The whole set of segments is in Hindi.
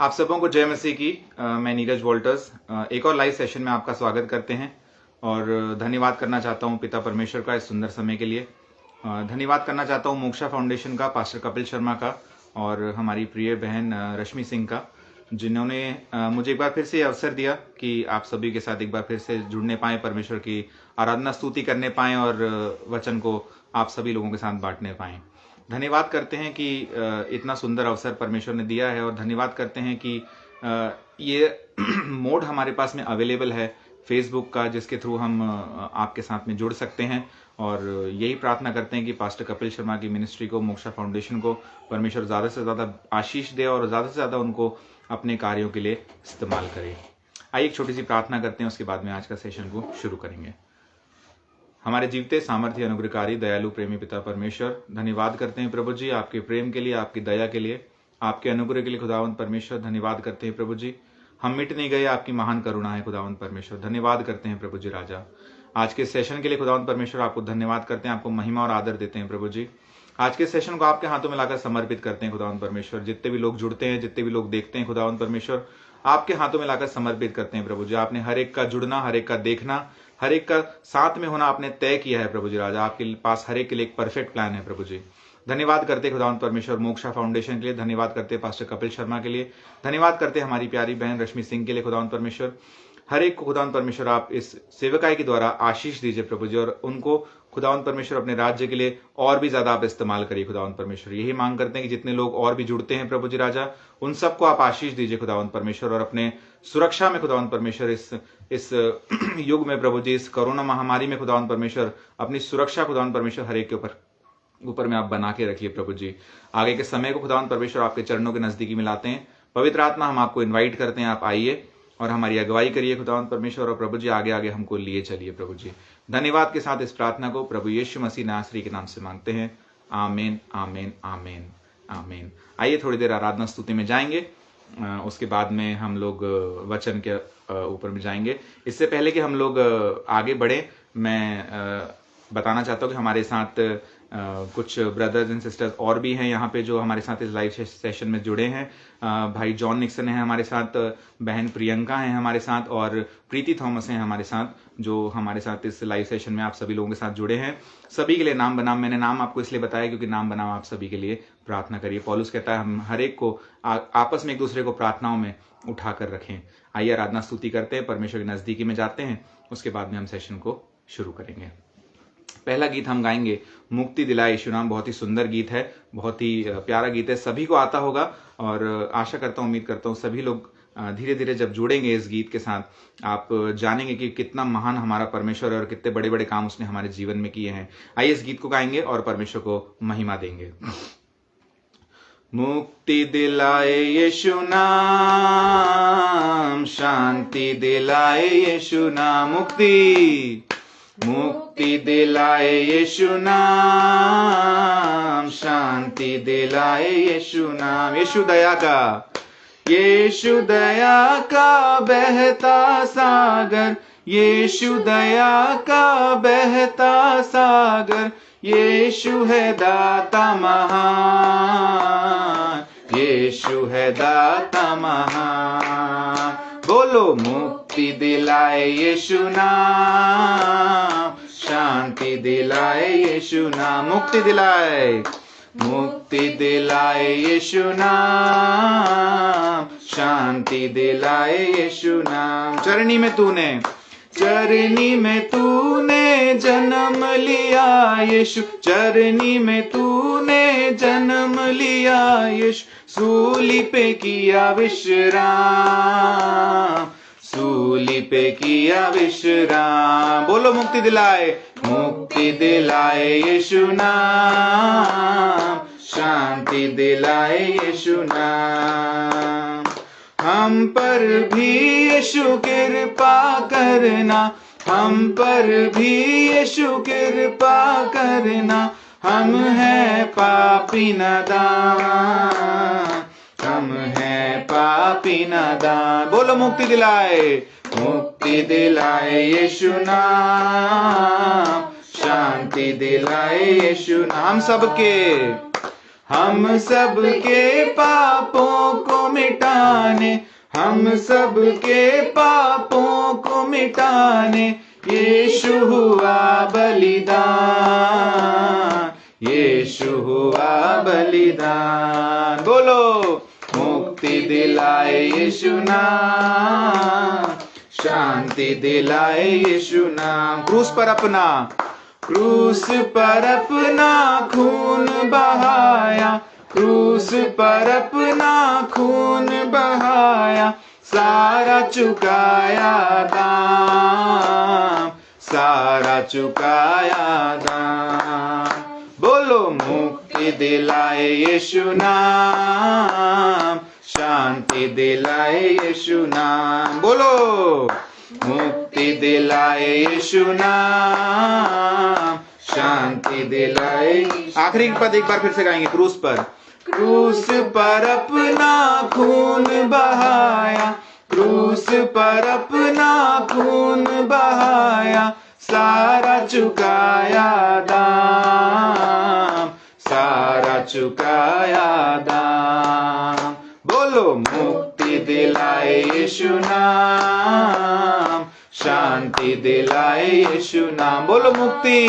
आप सबों को जय मसीह की। मैं नीरज वोल्टर्स एक और लाइव सेशन में आपका स्वागत करते हैं और धन्यवाद करना चाहता हूं पिता परमेश्वर का इस सुंदर समय के लिए। धन्यवाद करना चाहता हूं मोक्षा फाउंडेशन का, पास्टर कपिल शर्मा का और हमारी प्रिय बहन रश्मि सिंह का, जिन्होंने मुझे एक बार फिर से अवसर दिया कि आप सभी के साथ एक बार फिर से जुड़ने पाएं, परमेश्वर की आराधना स्तुति करने पाएं और वचन को आप सभी लोगों के साथ बांटने पाएं। धन्यवाद करते हैं कि इतना सुंदर अवसर परमेश्वर ने दिया है और धन्यवाद करते हैं कि ये मोड हमारे पास में अवेलेबल है फेसबुक का, जिसके थ्रू हम आपके साथ में जुड़ सकते हैं। और यही प्रार्थना करते हैं कि पास्टर कपिल शर्मा की मिनिस्ट्री को, मोक्षा फाउंडेशन को परमेश्वर ज़्यादा से ज़्यादा आशीष दे और ज़्यादा से ज़्यादा उनको अपने कार्यों के लिए इस्तेमाल करे। आइए एक छोटी सी प्रार्थना करते हैं, उसके बाद में आज का सेशन को शुरू करेंगे। हमारे जीवते सामर्थ्य अनुग्रहकारी दयालु प्रेमी पिता परमेश्वर, धन्यवाद करते हैं प्रभु जी आपके प्रेम के लिए, आपकी दया के लिए, आपके अनुग्रह के लिए खुदावंत परमेश्वर। धन्यवाद करते हैं प्रभु जी, हम मिट नहीं गए, आपकी महान करुणा है खुदावंत परमेश्वर। धन्यवाद करते हैं प्रभु जी राजा आज के सेशन के लिए खुदावंत परमेश्वर। आपको धन्यवाद करते हैं, आपको महिमा और आदर देते हैं प्रभु जी। आज के सेशन को आपके हाथों में लाकर समर्पित करते हैं खुदावंत परमेश्वर। जितने भी लोग जुड़ते हैं, जितने भी लोग देखते हैं खुदावंत परमेश्वर, आपके हाथों में लाकर समर्पित करते हैं प्रभु जी। आपने हर एक का जुड़ना, हर एक का देखना, हर एक का साथ में होना आपने तय किया है प्रभु जी राजा। आपके पास हर एक के लिए एक परफेक्ट प्लान है प्रभु जी। धन्यवाद करते खुदावंत परमेश्वर मोक्षा फाउंडेशन के लिए, धन्यवाद करते पास्टर कपिल शर्मा के लिए, धन्यवाद करते हमारी प्यारी बहन रश्मि सिंह के लिए खुदावंत परमेश्वर। हर एक को खुदावंत परमेश्वर आप इस सेवकाई के द्वारा आशीष दीजिए प्रभु जी, और उनको खुदावंत परमेश्वर अपने राज्य के लिए और भी ज्यादा आप इस्तेमाल करिए खुदावंत परमेश्वर। यही मांग करते हैं कि जितने लोग और भी जुड़ते हैं प्रभु जी राजा, उन सबको आप आशीष दीजिए खुदावंत परमेश्वर, और अपने सुरक्षा में खुदावंत परमेश्वर इस युग में प्रभु जी, इस कोरोना महामारी में खुदावंत परमेश्वर अपनी सुरक्षा खुदावंत परमेश्वर हर एक के ऊपर में आप बना के रखिए प्रभु जी। आगे के समय को खुदावंत परमेश्वर आपके चरणों के नजदीकी में लाते हैं। पवित्र आत्मा, हम आपको इन्वाइट करते हैं, आप आइए और हमारी अगुवाई करिए खुदावंत परमेश्वर, और प्रभु जी आगे आगे हमको लिए चलिए प्रभु जी। धन्यवाद के साथ इस प्रार्थना को प्रभु यीशु मसीह नासरी के नाम से मांगते हैं, आमीन आमीन आमीन आमीन। आइए थोड़ी देर आराधना स्तुति में जाएंगे, उसके बाद में हम लोग वचन के ऊपर में जाएंगे। इससे पहले कि हम लोग आगे बढ़े, मैं बताना चाहता हूँ कि हमारे साथ कुछ ब्रदर्स एंड सिस्टर्स और भी हैं यहाँ पे जो हमारे साथ इस लाइव सेशन में जुड़े हैं। भाई जॉन निक्सन है हमारे साथ, बहन प्रियंका है हमारे साथ, और प्रीति थॉमस है हमारे साथ, जो हमारे साथ इस लाइव सेशन में आप सभी लोगों के साथ जुड़े हैं। सभी के लिए नाम बनाम, मैंने नाम आपको इसलिए बताया क्योंकि नाम बनाम आप सभी के लिए प्रार्थना करिए। पौलुस कहता है हम हर एक को आपस में एक दूसरे को प्रार्थनाओं में उठाकर रखें। आइए आराधना स्तुति करते हैं, परमेश्वर के नजदीकी में जाते हैं, उसके बाद में हम सेशन को शुरू करेंगे। पहला गीत हम गाएंगे मुक्ति दिलाए यीशु नाम। बहुत ही सुंदर गीत है, बहुत ही प्यारा गीत है, सभी को आता होगा और आशा करता हूँ, उम्मीद करता हूँ सभी लोग धीरे धीरे जब जुड़ेंगे इस गीत के साथ, आप जानेंगे कि कितना महान हमारा परमेश्वर है और कितने बड़े बड़े काम उसने हमारे जीवन में किए हैं। आइए इस गीत को गाएंगे और परमेश्वर को महिमा देंगे। मुक्ति दिलाए यीशु नाम, शांति दिलाए यीशु नाम, मुक्ति दिलाए यीशु नाम, शांति दिलाए यीशु नाम। यीशु दया का बहता सागर, यीशु दया का बहता सागर, यीशु है दाता महान, यीशु है दाता महान। बोलो मुक्ति दिलाए यीशु नाम, शांति दिलाए यीशु नाम, मुक्ति दिलाए यीशु नाम, शांति दिलाए यीशु नाम। चरनी में तूने जन्म लिया यीशु, चरनी में तूने जन्म लिया यीशु, सूली पे किया विश्राम, सूली पे किया विश्राम। बोलो मुक्ति दिलाए यीशु नाम, शांति दिलाए यीशु नाम। हम पर भी यीशु कृपा करना, हम पर भी यीशु कृपा करना, हम हैं पापी नादान, हम हैं पापी नादान। बोलो मुक्ति दिलाए यीशु नाम, शांति दिलाए यीशु नाम। हम सबके पापों को मिटाने, हम सबके पापों को मिटाने यीशु हुआ बलिदान, यीशु हुआ बलिदान। बोलो, मुक्ति दिलाए यीशु नाम, शांति दिलाए यीशु नाम। क्रूस पर अपना, क्रूस पर अपना खून बहाया, क्रूस पर अपना खून बहाया, सारा चुकाया दाम, सारा चुकाया दाम। बोलो, मुक्ति दिलाए यीशु नाम, शांति दिलाए यीशु नाम। बोलो, मुक्ति दिलाए यीशु नाम, शांति दिलाए। आखिरी पद एक बार फिर से गाएंगे। क्रूस पर, क्रूस पर अपना खून बहाया, क्रूस पर अपना खून बहाया, सारा चुकाया दाम, सारा चुकाया दाम। बोलो, मुक्ति दिलाए यीशु नाम, शांति दिलाए यीशु नाम। बोलो, मुक्ति,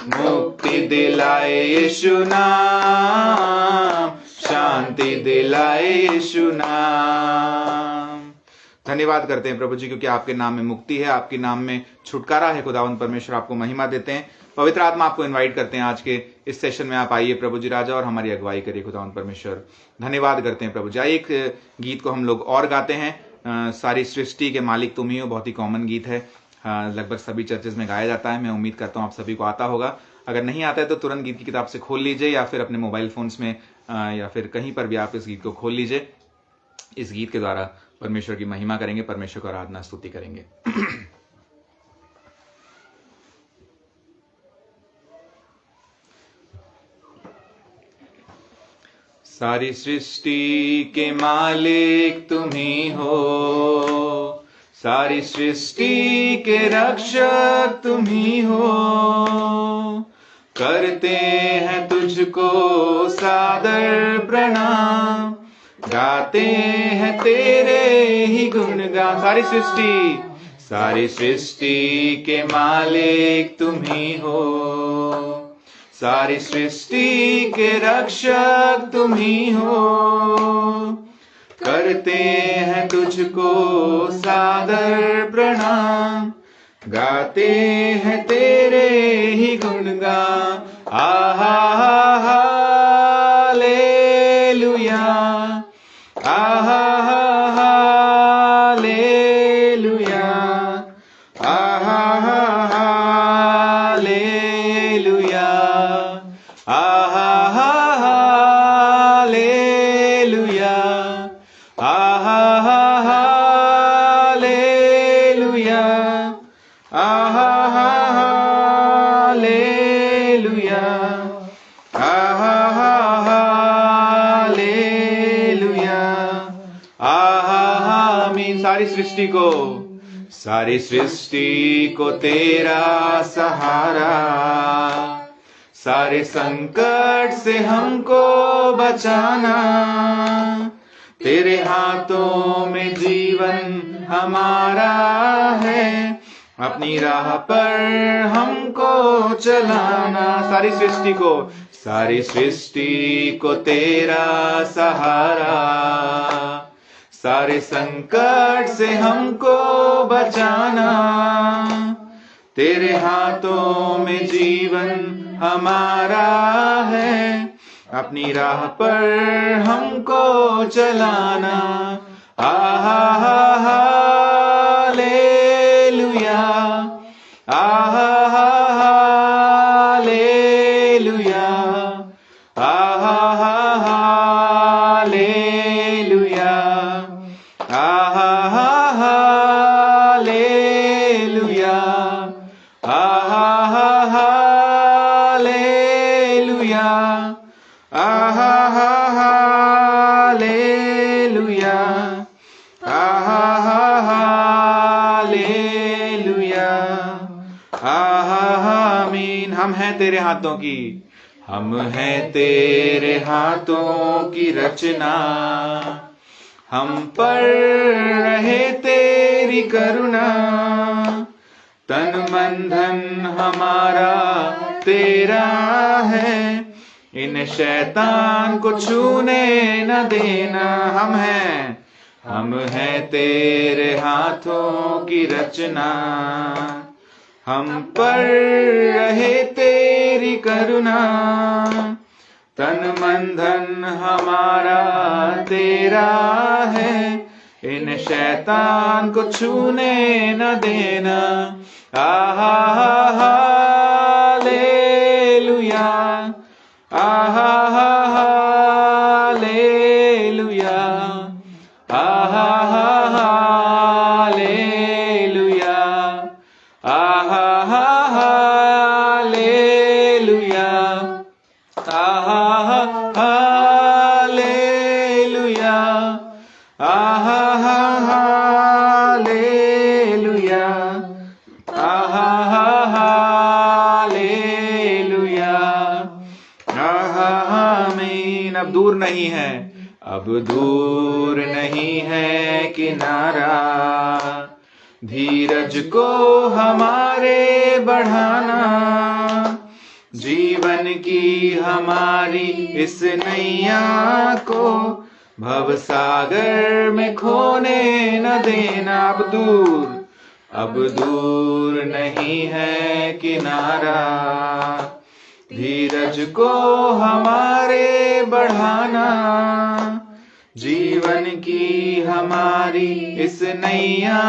मुक्ति दिलाए यीशु नाम, शांति दिलाए यीशु नाम। धन्यवाद करते हैं प्रभु जी, क्योंकि आपके नाम में मुक्ति है, आपके नाम में छुटकारा है। खुदावंद परमेश्वर आपको महिमा देते हैं। पवित्र आत्मा आपको इनवाइट करते हैं आज के इस सेशन में, आप आइए प्रभु जी राजा और हमारी अगुवाई करिए। खुदावंद परमेश्वर धन्यवाद करते हैं प्रभु जी। आइए एक गीत को हम लोग और गाते हैं। सारी सृष्टि के मालिक तुम ही हो, बहुत ही कॉमन गीत है, लगभग सभी चर्चेज में गाया जाता है। मैं उम्मीद करता हूँ आप सभी को आता होगा। अगर नहीं आता है तो तुरंत गीत की किताब से खोल लीजिए, या फिर अपने मोबाइल फोन्स में या फिर कहीं पर भी आप इस गीत को खोल लीजिए। इस गीत के द्वारा परमेश्वर की महिमा करेंगे, परमेश्वर को आराधना स्तुति करेंगे। सारी सृष्टि के मालिक तुम ही हो, सारी सृष्टि के रक्षक तुम ही हो, करते हैं तुझको सादर प्रणाम, गाते हैं तेरे ही गुणगान। सारी सृष्टि के मालिक तुम ही हो, सारी सृष्टि के रक्षक तुम ही हो, करते हैं तुझको सादर प्रणाम, गाते हैं तेरे ही गुणगान। आहा हालेलुया, आहा हालेलुया, आहा हालेलुया, आहा हालेलुया, आहा हालेलुया, आहा हालेलुया, आहा हालेलुया, आहा आमीन। सारी सृष्टि को तेरा सहारा, सारे संकट से हमको बचाना, तेरे हाथों में जीवन हमारा है, अपनी राह पर हमको चलाना। सारी सृष्टि को तेरा सहारा, सारे संकट से हमको बचाना, तेरे हाथों में जीवन हमारा है, अपनी राह पर हमको चलाना। आहा हालेलुया, आहा हालेलुया, आहा हालेलुया, आहा हालेलुया, आहा हालेलुया, आहा हालेलुया, आहा हालेलुया, आहा आमीन। हम हैं तेरे हाथों की, हम हैं तेरे हाथों की रचना, हम पर रहे तेरी करुणा, तन मन धन हमारा तेरा है, इन शैतान को छूने न देना। हम हैं तेरे हाथों की रचना, हम पर रहे तेरी करुणा, तन मन धन हमारा तेरा है, इन शैतान को छूने न देना। आहा हालेलुया, आहा हालेलुया, आहा हालेलुया, आहा हालेलुया, आहा हालेलुया, आहा हालेलुया, आहा हालेलुया, आहा आमीन। अब दूर नहीं है, अब दूर नहीं है किनारा, धीरज को हमारे बढ़ाना, जीवन की हमारी इस नैया को भव सागर में खोने न देना। अब दूर नहीं है किनारा, धीरज को हमारे बढ़ाना, जीवन की हमारी इस नैया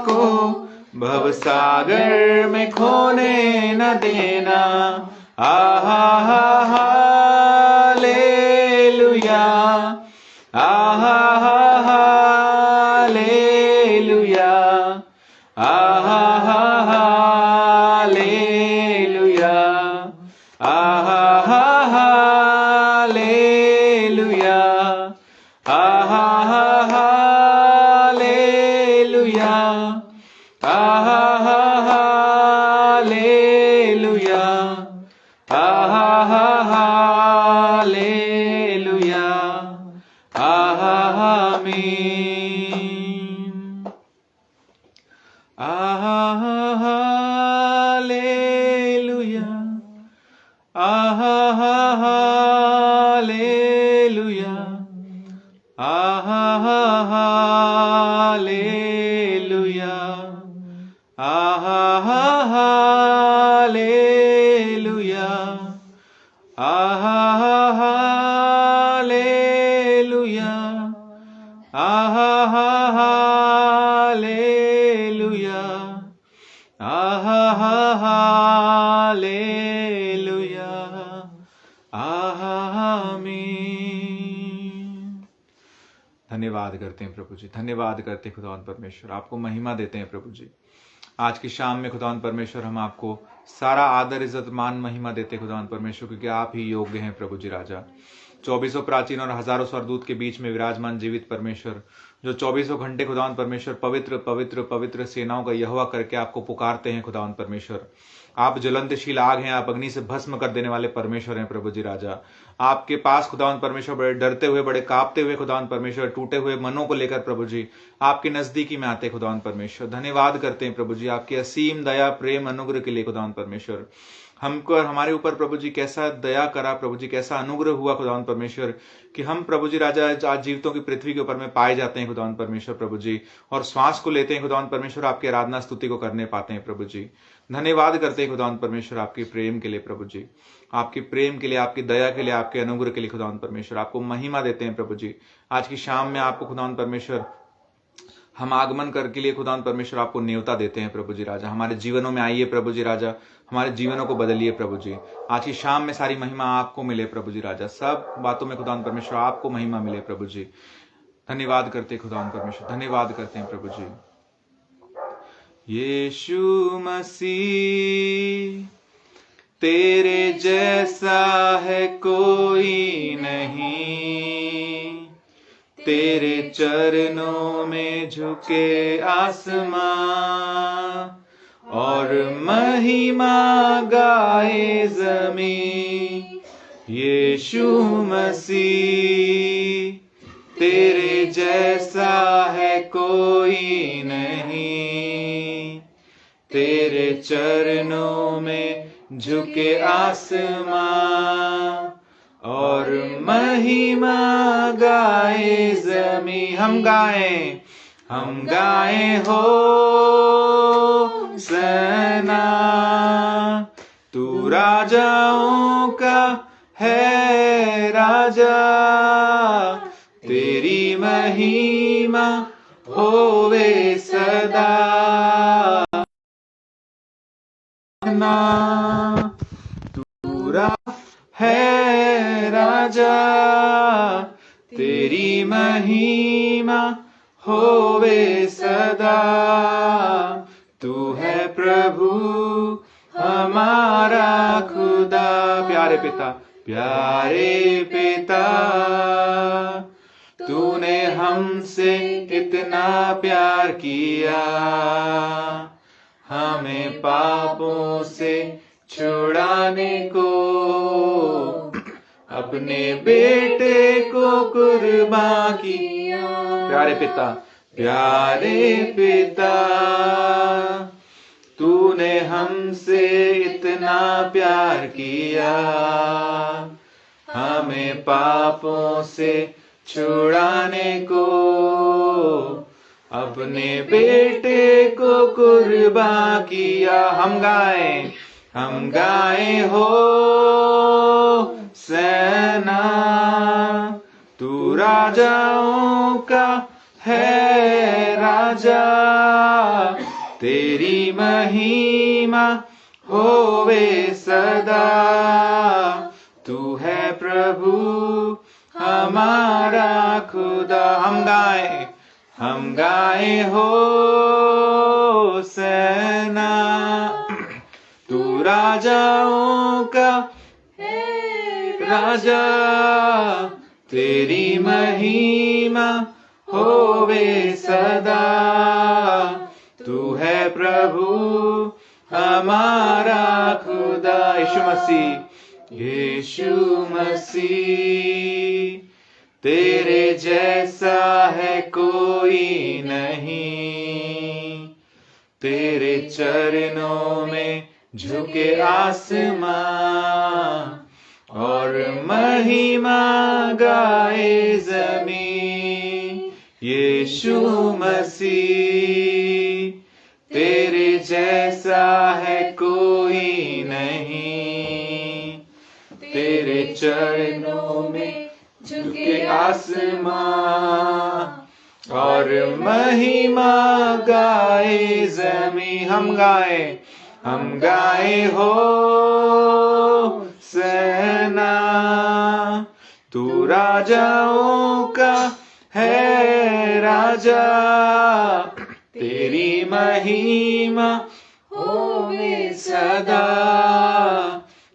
को भव सागर में खोने न देना। आहा हालेलुया, आहा हालेलुया, आहा हालेलुया, आहा हालेलुया, आहा हालेलुया, आहा हालेलुया, आहा हालेलुया, आहा आमीन, आहा हालेलुया, आहा हालेलुया, आहा हालेलुया, आहा हालेलुया, आहा हालेलुया, आहा हालेलुया, आहा हालेलुया, आहा आमीन। धन्यवाद करते हैं प्रभु जी, धन्यवाद करते हैं खुदावंद परमेश्वर, आपको महिमा देते हैं प्रभु जी। आज की शाम में खुदावंद परमेश्वर हम आपको सारा आदर इज्जत मान महिमा देते हैं खुदावंद परमेश्वर, क्योंकि आप ही योग्य हैं प्रभु जी राजा। 2400 प्राचीन और हजारों स्वरदूत के बीच में विराजमान जीवित परमेश्वर, जो 24 घंटे खुदावंद परमेश्वर पवित्र पवित्र पवित्र सेनाओं का यहोवा करके आपको पुकारते हैं खुदावंद परमेश्वर। आप ज्वलंतशील आग हैं, आप अग्नि से भस्म कर देने वाले परमेश्वर हैं प्रभु जी राजा। आपके पास खुदावंद परमेश्वर बड़े डरते हुए, बड़े कांपते हुए खुदावंद परमेश्वर, टूटे हुए मनों को लेकर प्रभु जी आपके नजदीकी में आते खुदावंद परमेश्वर। धन्यवाद करते हैं प्रभु जी आपकी असीम दया प्रेम अनुग्रह के लिए खुदावंद परमेश्वर। हमको और हमारे ऊपर प्रभु जी कैसा दया करा प्रभु जी, कैसा अनुग्रह हुआ खुदावंद परमेश्वर, कि हम प्रभु जी राजा आज जीवितों की पृथ्वी के ऊपर में पाए जाते हैं खुदावंद परमेश्वर प्रभु जी, और श्वास को लेते हैं खुदावंद परमेश्वर, आपकी आराधना स्तुति को करने पाते हैं प्रभु जी। धन्यवाद करते हैं खुदावंद परमेश्वर आपके प्रेम के लिए प्रभु जी, आपके प्रेम के लिए, आपकी दया के लिए, आपके अनुग्रह के लिए खुदावंद परमेश्वर। आपको महिमा देते हैं प्रभु जी। आज की शाम में आपको खुदावंद परमेश्वर हम आगमन कर के लिए खुदावंद परमेश्वर आपको न्योता देते हैं प्रभु जी राजा। हमारे जीवनों में आइए प्रभु जी राजा, हमारे जीवनों को बदलिए प्रभु जी। आज की शाम में सारी महिमा आपको मिले प्रभु जी राजा, सब बातों में खुदावंद परमेश्वर आपको महिमा मिले प्रभु जी। धन्यवाद करते हैं खुदावंद परमेश्वर, धन्यवाद करते हैं प्रभु जी। यीशु मसीह तेरे जैसा है कोई नहीं, तेरे चरणों में झुके आसमां और महिमा गाए ज़मीं। यीशु मसीह, तेरे जैसा है कोई नहीं। तेरे चरणों में झुके आसमां और महिमा गाए जमी। हम गाए हो सना। तू राजाओं का है राजा, तेरी महिमा होवे सदा। तू है राजा, तेरी महिमा होवे सदा। तू है प्रभु हमारा खुदा। प्यारे पिता, तूने हमसे इतना प्यार किया, हमें पापों से छुड़ाने को अपने बेटे को कुर्बान किया। प्यारे पिता, तूने हमसे इतना प्यार किया, हमें पापों से छुड़ाने को अपने बेटे को कुर्बान किया। हम गाए हो सेना। तू राजाओं का है राजा, तेरी महिमा होवे सदा। तू है प्रभु हमारा खुदा। हम गाए हो सेना। तू राजाओं का राजा, तेरी महिमा होवे सदा। तू है प्रभु हमारा खुदा। यीशु मसीह, तेरे जैसा है कोई नहीं। तेरे चरणों में झुके आसमां और महिमा गाए जमीन। यीशु मसीह, तेरे जैसा है कोई नहीं। तेरे चरणों में झुके आसमां और महिमा गाए जमीन। हम गाए हो सेना। तू राजाओं का है राजा, तेरी महिमा होवे सदा।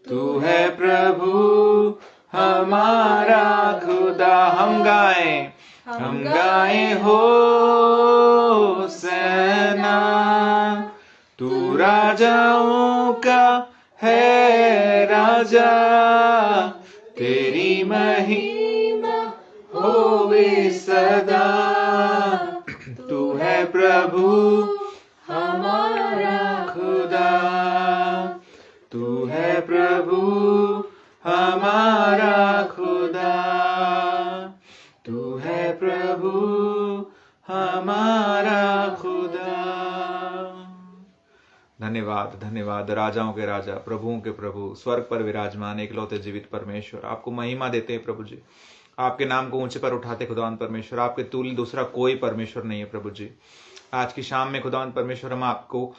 तू है प्रभु हमारा खुदा। हम गाए हो सेना। तू राजाओं का है राजा, तेरी महिमा होवे सदा। तू है प्रभु हमारा खुदा। तू है प्रभु हमारा खुदा। तू है प्रभु हमारा खुदा। धन्यवाद राजाओं के राजा, प्रभुओं के प्रभु, स्वर्ग पर विराजमान एकलौते जीवित परमेश्वर, आपको महिमा देते हैं प्रभु जी। आपके नाम को ऊंचे पर उठाते खुदावन परमेश्वर। आपके तुल्य दूसरा कोई परमेश्वर नहीं है प्रभु जी। आज की शाम में खुदावन परमेश्वर हम आपको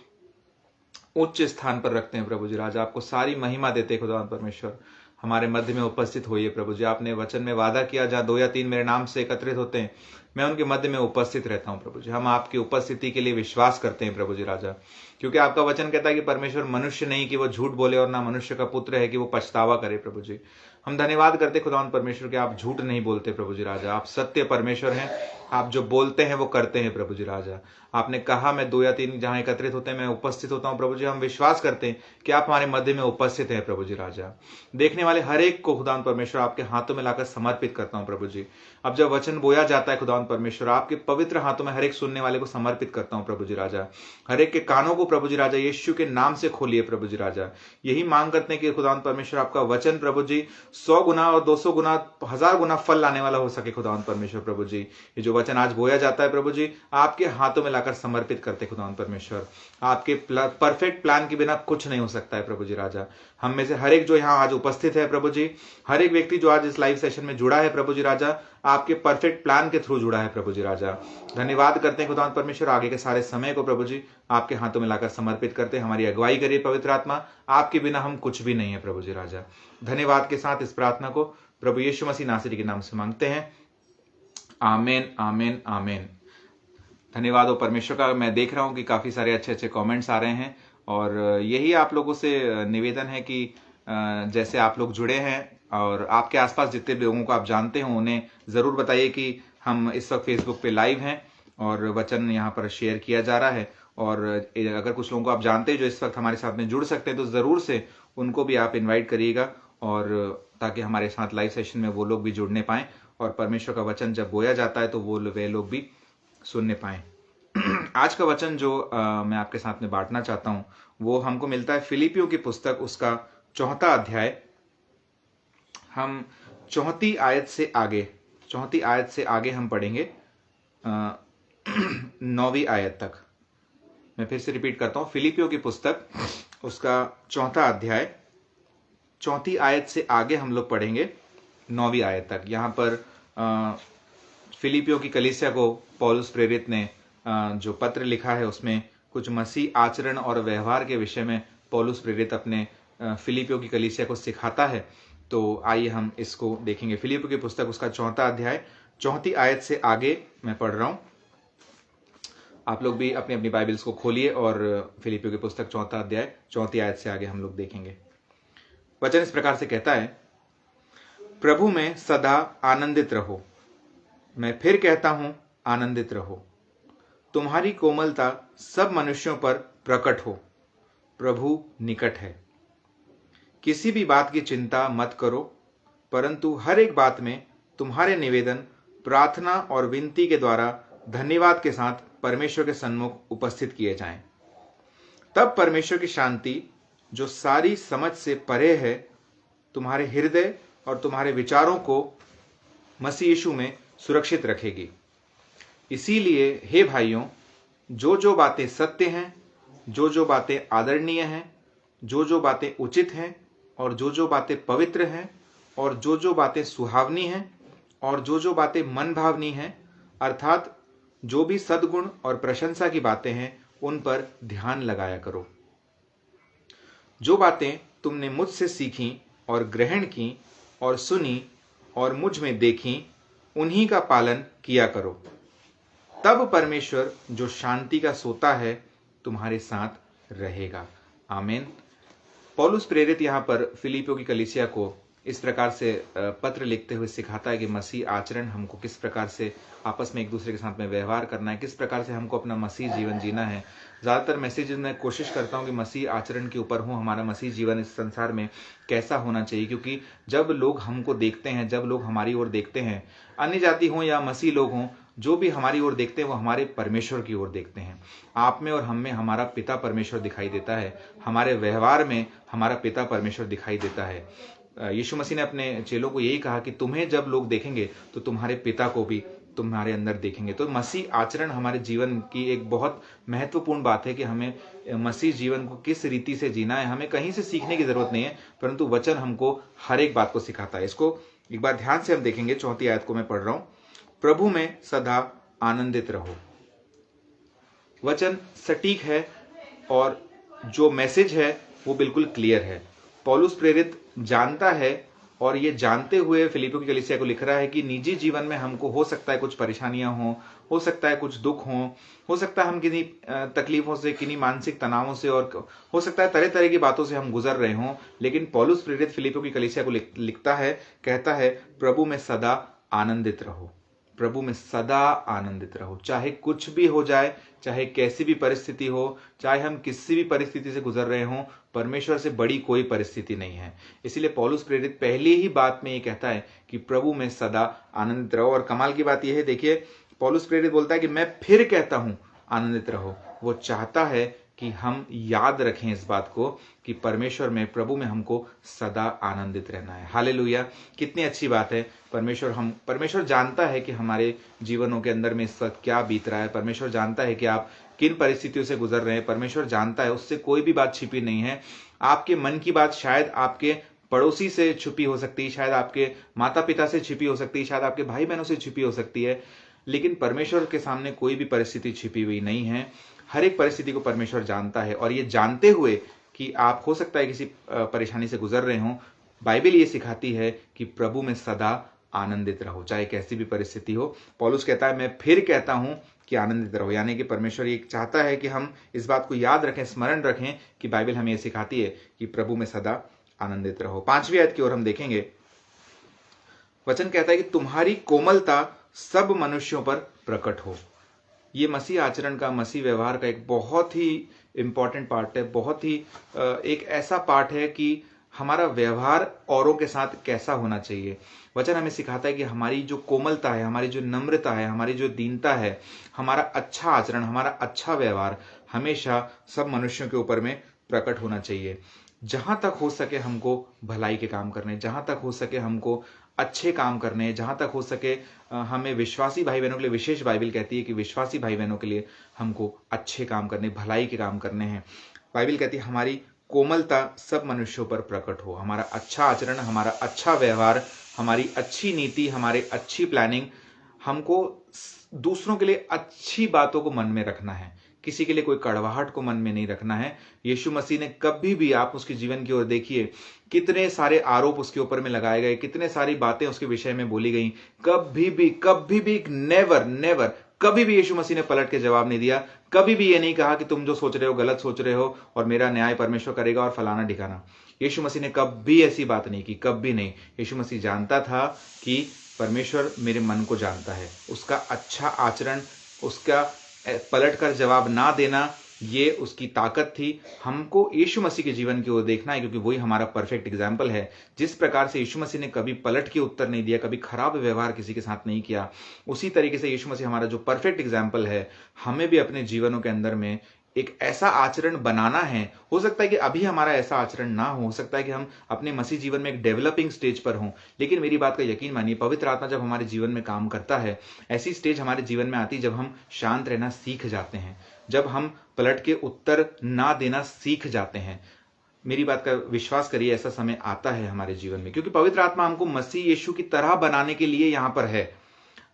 उच्च स्थान पर रखते हैं प्रभु जी। राजा आपको सारी महिमा देते हैं खुदावन परमेश्वर। हमारे मध्य में उपस्थित होइए प्रभु जी। आपने वचन में वादा किया, जहाँ 2 या 3 मेरे नाम से एकत्रित होते हैं, मैं उनके मध्य में उपस्थित रहता हूँ प्रभु जी। हम आपकी उपस्थिति के लिए विश्वास करते हैं प्रभु जी राजा, क्योंकि आपका वचन कहता है कि परमेश्वर मनुष्य नहीं कि वो झूठ बोले और ना मनुष्य का पुत्र है कि वो पछतावा करे प्रभु जी। हम धन्यवाद करते खुदावंद परमेश्वर के, आप झूठ नहीं बोलते प्रभु जी राजा, आप सत्य परमेश्वर हैं, आप जो बोलते हैं वो करते हैं प्रभु जी राजा। आपने कहा मैं 2 या 3 जहां एकत्रित होते हैं मैं उपस्थित होता हूं प्रभु जी। हम विश्वास करते हैं कि आप हमारे मध्य में उपस्थित हैं प्रभु जी राजा। देखने वाले हर एक को खुदावंद परमेश्वर आपके हाथों में लाकर समर्पित करता हूं प्रभु जी। अब जब वचन बोया जाता है खुदावंद परमेश्वर, आपके पवित्र हाथों में हर एक सुनने वाले को समर्पित करता हूं प्रभु जी राजा। हर एक के कानों को प्रभु जी राजा यीशु के नाम से खोलिए प्रभु जी राजा। यही मांग करते हैं कि खुदावंद परमेश्वर आपका वचन प्रभु जी 100 गुना और 200 गुना 1000 गुना फल लाने वाला हो सके खुदावंद परमेश्वर प्रभु जी। ये जो वचन आज बोया जाता है प्रभु जी, आपके हाथों में लाकर समर्पित करते खुदावंद परमेश्वर। आपके परफेक्ट प्लान के बिना कुछ नहीं हो सकता है प्रभु जी राजा। हम में से हर एक जो यहाँ आज उपस्थित है प्रभु जी, हर एक व्यक्ति जो आज इस लाइव सेशन में जुड़ा है प्रभु जी राजा, आपके परफेक्ट प्लान के थ्रू जुड़ा है प्रभु जी राजा। धन्यवाद करते हैं खुदावंद परमेश्वर, आगे के सारे समय को प्रभु जी आपके हाथों में लाकर समर्पित करते हैं। हमारी अगुवाई करिए पवित्र आत्मा, आपके बिना हम कुछ भी नहीं है प्रभु जी राजा। धन्यवाद के साथ इस प्रार्थना को प्रभु यीशु मसीह नासरी के नाम से मांगते हैं, आमेन आमेन आमेन। धन्यवाद हो परमेश्वर का। मैं देख रहा हूं कि काफी सारे अच्छे अच्छे कमेंट्स आ रहे हैं और यही आप लोगों से निवेदन है कि जैसे आप लोग जुड़े हैं और आपके आसपास जितने लोगों को आप जानते हो उन्हें जरूर बताइए कि हम इस वक्त फेसबुक पे लाइव हैं और वचन यहाँ पर शेयर किया जा रहा है। और अगर कुछ लोगों को आप जानते हैं जो इस वक्त हमारे साथ में जुड़ सकते हैं तो जरूर से उनको भी आप इन्वाइट करिएगा, और ताकि हमारे साथ लाइव सेशन में वो लोग भी जुड़ने पाएं और परमेश्वर का वचन जब बोया जाता है तो वे लोग भी सुनने पाएं। आज का वचन जो मैं आपके साथ में बांटना चाहता हूं वो हमको मिलता है फिलिपियों की पुस्तक, उसका 4वां अध्याय। हम 34 आयत से आगे हम पढ़ेंगे 9वीं आयत तक। मैं फिर से रिपीट करता हूं, फिलिपियों की पुस्तक उसका 4वां अध्याय 34 आयत से आगे हम लोग पढ़ेंगे 9वीं आयत तक। यहाँ पर फिलिपियों की कलीसिया को पौलुस प्रेरित ने जो पत्र लिखा है उसमें कुछ मसीह आचरण और व्यवहार के विषय में पौलुस प्रेरित अपने फिलिपियों की कलीसिया को सिखाता है। तो आइए हम इसको देखेंगे। फिलिपियों की पुस्तक उसका 4वां अध्याय 34 आयत से आगे मैं पढ़ रहा हूं। आप लोग भी अपनी अपनी बाइबल्स को खोलिए और फिलिपियों की पुस्तक 4वां अध्याय 34 आयत से आगे हम लोग देखेंगे। वचन इस प्रकार से कहता है, प्रभु में सदा आनंदित रहो। मैं फिर कहता हूं आनंदित रहो। तुम्हारी कोमलता सब मनुष्यों पर प्रकट हो। प्रभु निकट है। किसी भी बात की चिंता मत करो, परंतु हर एक बात में तुम्हारे निवेदन प्रार्थना और विनती के द्वारा धन्यवाद के साथ परमेश्वर के सन्मुख उपस्थित किए जाएं। तब परमेश्वर की शांति जो सारी समझ से परे है तुम्हारे हृदय और तुम्हारे विचारों को मसीह यीशु में सुरक्षित रखेगी। इसीलिए हे भाइयों, जो बातें सत्य हैं, जो बातें आदरणीय हैं, जो बातें उचित हैं और जो बातें पवित्र हैं और जो बातें सुहावनी हैं और जो बातें मन भावनी हैं, अर्थात जो भी सद्गुण और प्रशंसा की बातें हैं उन पर ध्यान लगाया करो। जो बातें तुमने मुझसे सीखी और ग्रहण की और सुनी और मुझ में देखी उन्हीं का पालन किया करो। तब परमेश्वर जो शांति का सोता है तुम्हारे साथ रहेगा। आमीन। पौलुस प्रेरित यहाँ पर फिलिपियों की कलीसिया को इस प्रकार से पत्र लिखते हुए सिखाता है कि मसीह आचरण हमको किस प्रकार से आपस में एक दूसरे के साथ में व्यवहार करना है, किस प्रकार से हमको अपना मसीह जीवन जीना है। ज़्यादातर मैसेज में कोशिश करता हूँ कि मसीह आचरण के ऊपर हूँ, हमारा मसीह जीवन इस संसार में कैसा होना चाहिए, क्योंकि जब लोग हमको देखते हैं, जब लोग हमारी ओर देखते हैं, अन्य जाति हों या मसीह लोग हों, जो भी हमारी ओर देखते हैं वो हमारे परमेश्वर की ओर देखते हैं। आप में और हम में हमारा पिता परमेश्वर दिखाई देता है, हमारे व्यवहार में हमारा पिता परमेश्वर दिखाई देता है। यीशु मसीह ने अपने चेलों को यही कहा कि तुम्हें जब लोग देखेंगे तो तुम्हारे पिता को भी तुम्हारे अंदर देखेंगे। तो मसीह आचरण हमारे जीवन की एक बहुत महत्वपूर्ण बात है कि हमें मसीह जीवन को किस रीति से जीना है। हमें कहीं से सीखने की जरूरत नहीं है, परंतु वचन हमको हर एक बात को सिखाता है। इसको एक बार ध्यान से हम देखेंगे। 4वीं आयत को मैं पढ़ रहा हूं। प्रभु में सदा आनंदित रहो। वचन सटीक है और जो मैसेज है वो बिल्कुल क्लियर है। पौलुस प्रेरित जानता है और ये जानते हुए फिलिपियों की कलीसिया को लिख रहा है कि निजी जीवन में हमको हो सकता है कुछ परेशानियां हो सकता है कुछ दुख हो सकता है हम किन्हीं तकलीफों से, किन्हीं मानसिक तनावों से, और हो सकता है तरह तरह की बातों से हम गुजर रहे हों। लेकिन पौलुस प्रेरित फिलिपियों की कलीसिया को लिखता है, कहता है प्रभु में सदा आनंदित रहो, प्रभु में सदा आनंदित रहो। चाहे कुछ भी हो जाए, चाहे कैसी भी परिस्थिति हो, चाहे हम किसी भी परिस्थिति से गुजर रहे हों, परमेश्वर से बड़ी कोई परिस्थिति नहीं है। इसीलिए पौलुस प्रेरित पहली ही बात में ये कहता है कि प्रभु में सदा आनंदित रहो। और कमाल की बात यह है, देखिए पौलुस प्रेरित बोलता है कि मैं फिर कहता हूं आनंदित रहो। वो चाहता है कि हम याद रखें इस बात को कि परमेश्वर में, प्रभु में हमको सदा आनंदित रहना है। हालेलुया, कितनी अच्छी बात है। परमेश्वर जानता है कि हमारे जीवनों के अंदर में इस वक्त क्या बीत रहा है। परमेश्वर जानता है कि आप किन परिस्थितियों से गुजर रहे हैं। परमेश्वर जानता है, उससे कोई भी बात छिपी नहीं है। आपके मन की बात शायद आपके पड़ोसी से छुपी हो सकती है, शायद आपके माता पिता से छिपी हो सकती है, शायद आपके भाई बहनों से छिपी हो सकती है, लेकिन परमेश्वर के सामने कोई भी परिस्थिति छिपी हुई नहीं है। हर एक परिस्थिति को परमेश्वर जानता है। और ये जानते हुए कि आप हो सकता है किसी परेशानी से गुजर रहे हो, बाइबल ये सिखाती है कि प्रभु में सदा आनंदित रहो, चाहे कैसी भी परिस्थिति हो। पौलुस कहता है मैं फिर कहता हूं कि आनंदित रहो, यानी कि परमेश्वर ये चाहता है कि हम इस बात को याद रखें, स्मरण रखें कि बाइबल हमें ये सिखाती है कि प्रभु में सदा आनंदित रहो। 5वीं आयत की ओर हम देखेंगे। वचन कहता है कि तुम्हारी कोमलता सब मनुष्यों पर प्रकट हो। ये मसीह आचरण का, मसीह व्यवहार का एक बहुत ही इंपॉर्टेंट पार्ट है, बहुत ही एक ऐसा पार्ट है कि हमारा व्यवहार औरों के साथ कैसा होना चाहिए। वचन हमें सिखाता है कि हमारी जो कोमलता है, हमारी जो नम्रता है, हमारी जो दीनता है, हमारा अच्छा आचरण, हमारा अच्छा व्यवहार हमेशा सब मनुष्यों के ऊपर में प्रकट होना चाहिए। जहां तक हो सके हमको भलाई के काम करने, जहां तक हो सके हमको अच्छे काम करने, जहां तक हो सके हमें विश्वासी भाई बहनों के लिए, विशेष बाइबल कहती है कि विश्वासी भाई बहनों के लिए हमको अच्छे काम करने, भलाई के काम करने हैं। बाइबल कहती है हमारी कोमलता सब मनुष्यों पर प्रकट हो। हमारा अच्छा आचरण, हमारा अच्छा व्यवहार, हमारी अच्छी नीति, हमारी अच्छी प्लानिंग, हमको दूसरों के लिए अच्छी बातों को मन में रखना है, किसी के लिए कोई कड़वाहट को मन में नहीं रखना है। यीशु मसीह ने कभी भी, आप उसके जीवन की ओर देखिए, कितने सारे आरोप उसके ऊपर में लगाए गए, कितने सारी बातें उसके विषय में बोली गई, कभी भी नेवर कभी भी यीशु मसीह ने पलट के जवाब नहीं दिया। कभी भी ये नहीं कहा कि तुम जो सोच रहे हो गलत सोच रहे हो और मेरा न्याय परमेश्वर करेगा और फलाना ठिकाना। यीशु मसीह ने कभी ऐसी बात नहीं की, कभी नहीं। यीशु मसीह जानता था कि परमेश्वर मेरे मन को जानता है। उसका अच्छा आचरण, उसका पलट कर जवाब ना देना, ये उसकी ताकत थी। हमको यीशु मसीह के जीवन की ओर देखना है, क्योंकि वही हमारा परफेक्ट एग्जाम्पल है। जिस प्रकार से यीशु मसीह ने कभी पलट के उत्तर नहीं दिया, कभी खराब व्यवहार किसी के साथ नहीं किया, उसी तरीके से यीशु मसीह हमारा जो परफेक्ट एग्जाम्पल है, हमें भी अपने जीवनों के अंदर में एक ऐसा आचरण बनाना है। हो सकता है कि अभी हमारा ऐसा आचरण ना हो सकता है कि हम अपने मसीह जीवन में एक डेवलपिंग स्टेज पर हों, लेकिन मेरी बात का यकीन मानिए, पवित्र आत्मा जब हमारे जीवन में काम करता है, ऐसी स्टेज हमारे जीवन में आती है जब हम शांत रहना सीख जाते हैं, जब हम पलट के उत्तर ना देना सीख जाते हैं। मेरी बात का विश्वास करिए, ऐसा समय आता है हमारे जीवन में, क्योंकि पवित्र आत्मा हमको मसीह यीशु की तरह बनाने के लिए यहां पर है।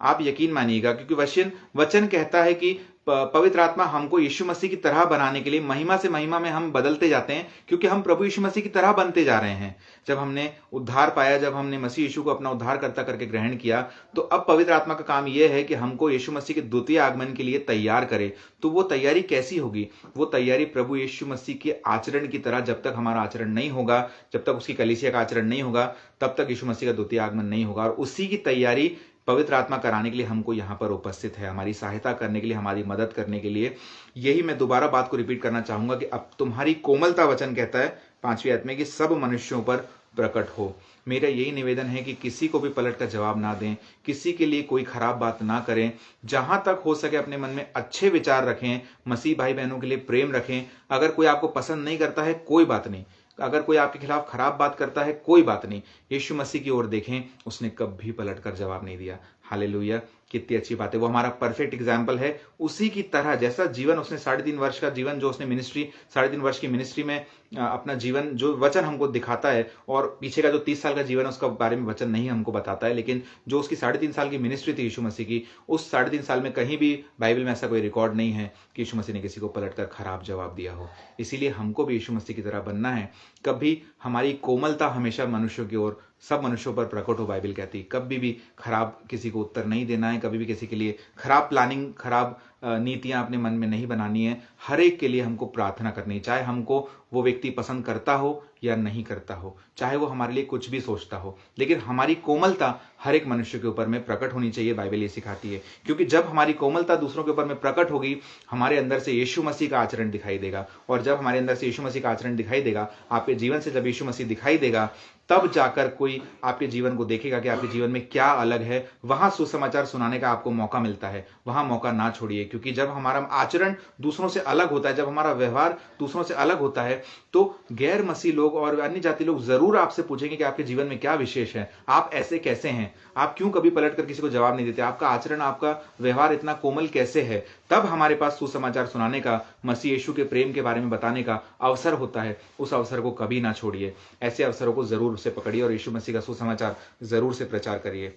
आप यकीन मानिएगा, क्योंकि वचन कहता है कि पवित्र आत्मा हमको यीशु मसीह की तरह बनाने के लिए, महिमा से महिमा में हम बदलते जाते हैं, क्योंकि हम प्रभु यीशु मसीह की तरह बनते जा रहे हैं। जब हमने उद्धार पाया, जब हमने मसीह यीशु को अपना उद्धारकर्ता करके ग्रहण किया, तो अब पवित्र आत्मा का काम यह है कि हमको यीशु मसीह के द्वितीय आगमन के लिए तैयार करे। तो वो तैयारी कैसी होगी? वो तैयारी प्रभु यीशु मसीह के आचरण की तरह, जब तक हमारा आचरण नहीं होगा, जब तक उसकी कलीसिया का आचरण नहीं होगा, तब तक यीशु मसीह का द्वितीय आगमन नहीं होगा। और उसी की तैयारी पवित्र आत्मा कराने के लिए हमको यहां पर उपस्थित है, हमारी सहायता करने के लिए, हमारी मदद करने के लिए। यही मैं दोबारा बात को रिपीट करना चाहूंगा कि अब तुम्हारी कोमलता, वचन कहता है 5वीं आयत में, कि सब मनुष्यों पर प्रकट हो। मेरा यही निवेदन है कि किसी को भी पलट का जवाब ना दें, किसी के लिए कोई खराब बात ना करें। जहां तक हो सके अपने मन में अच्छे विचार रखें, मसीह भाई बहनों के लिए प्रेम रखें। अगर कोई आपको पसंद नहीं करता है, कोई बात नहीं। अगर कोई आपके खिलाफ खराब बात करता है, कोई बात नहीं। यीशु मसीह की ओर देखें, उसने कभी पलटकर जवाब नहीं दिया। हालेलुया, कितनी अच्छी बात है। वो हमारा परफेक्ट एग्जाम्पल है। उसी की तरह जैसा जीवन उसने 3.5 वर्ष का जीवन, जो उसने मिनिस्ट्री 3.5 वर्ष की मिनिस्ट्री में अपना जीवन, जो वचन हमको दिखाता है, और पीछे का जो 30 साल का जीवन है उसका बारे में वचन नहीं हमको बताता है, लेकिन जो उसकी 3.5 साल की मिनिस्ट्री थी यीशु मसीह की, उस 3.5 साल में कहीं भी बाइबल में ऐसा कोई रिकॉर्ड नहीं है कि यीशु मसीह ने किसी को पलटकर खराब जवाब दिया हो। इसीलिए हमको भी यीशु मसीह की तरह बनना है। कभी हमारी कोमलता हमेशा मनुष्यों की ओर सब मनुष्यों पर प्रकट हो, बाइबल कहती है। कभी भी खराब किसी को उत्तर नहीं देना है, कभी भी किसी के लिए खराब प्लानिंग, खराब नीतियां अपने मन में नहीं बनानी है। हर एक के लिए हमको प्रार्थना करनी, चाहे हमको वो व्यक्ति पसंद करता हो या नहीं करता हो, चाहे वो हमारे लिए कुछ भी सोचता हो, लेकिन हमारी कोमलता हर एक मनुष्य के ऊपर में प्रकट होनी चाहिए, बाइबल ये सिखाती है। क्योंकि जब हमारी कोमलता दूसरों के ऊपर में प्रकट होगी, हमारे अंदर से यीशु मसीह का आचरण दिखाई देगा। और जब हमारे अंदर से यीशु मसीह का आचरण दिखाई देगा, आपके जीवन से जब यीशु मसीह दिखाई देगा, तब जाकर कोई आपके जीवन को देखेगा कि आपके जीवन में क्या अलग है। वहां सुसमाचार सुनाने का आपको मौका मिलता है, वहां मौका ना छोड़िए। क्योंकि जब हमारा आचरण दूसरों से अलग होता है, जब हमारा व्यवहार दूसरों से अलग होता है, तो गैर मसीह लोग और अन्य जाति लोग जरूर आपसे पूछेंगे कि आपके जीवन में क्या विशेष है, आप ऐसे कैसे हैं, आप क्यों कभी पलट कर किसी को जवाब नहीं देते, आपका आचरण, आपका व्यवहार इतना कोमल कैसे है। तब हमारे पास सुसमाचार सुनाने का, मसीह यीशु के प्रेम के बारे में बताने का अवसर होता है। उस अवसर को कभी ना छोड़िए, ऐसे अवसरों को जरूर से पकड़िए और यीशु मसीह का सुसमाचार जरूर से प्रचार करिए।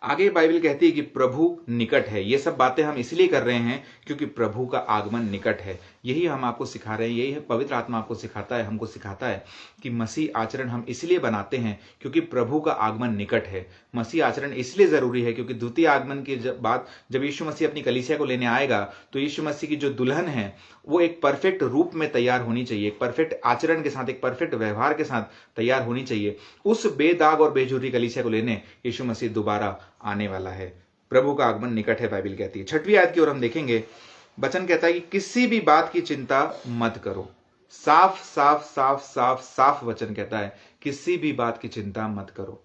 आगे बाइबल कहती है कि प्रभु निकट है। ये सब बातें हम इसलिए कर रहे हैं क्योंकि प्रभु का आगमन निकट है। यही हम आपको सिखा रहे हैं, यही है पवित्र आत्मा आपको सिखाता है, हमको सिखाता है कि मसीह आचरण हम इसलिए बनाते हैं क्योंकि प्रभु का आगमन निकट है। मसीह आचरण इसलिए जरूरी है क्योंकि द्वितीय आगमन के बाद जब यीशु मसीह अपनी कलीसिया को लेने आएगा, तो यीशु मसीह की जो दुल्हन है वो एक परफेक्ट रूप में तैयार होनी चाहिए, एक परफेक्ट आचरण के साथ, एक परफेक्ट व्यवहार के साथ तैयार होनी चाहिए। उस बेदाग और बेझुर्री कलीसिया को लेने यीशु मसीह दोबारा आने वाला है। प्रभु का आगमन निकट है, बाइबल कहती है। 6वीं आयत की ओर हम देखेंगे, वचन कहता है कि किसी भी बात की चिंता मत करो। साफ साफ साफ साफ साफ वचन कहता है, किसी भी बात की चिंता मत करो।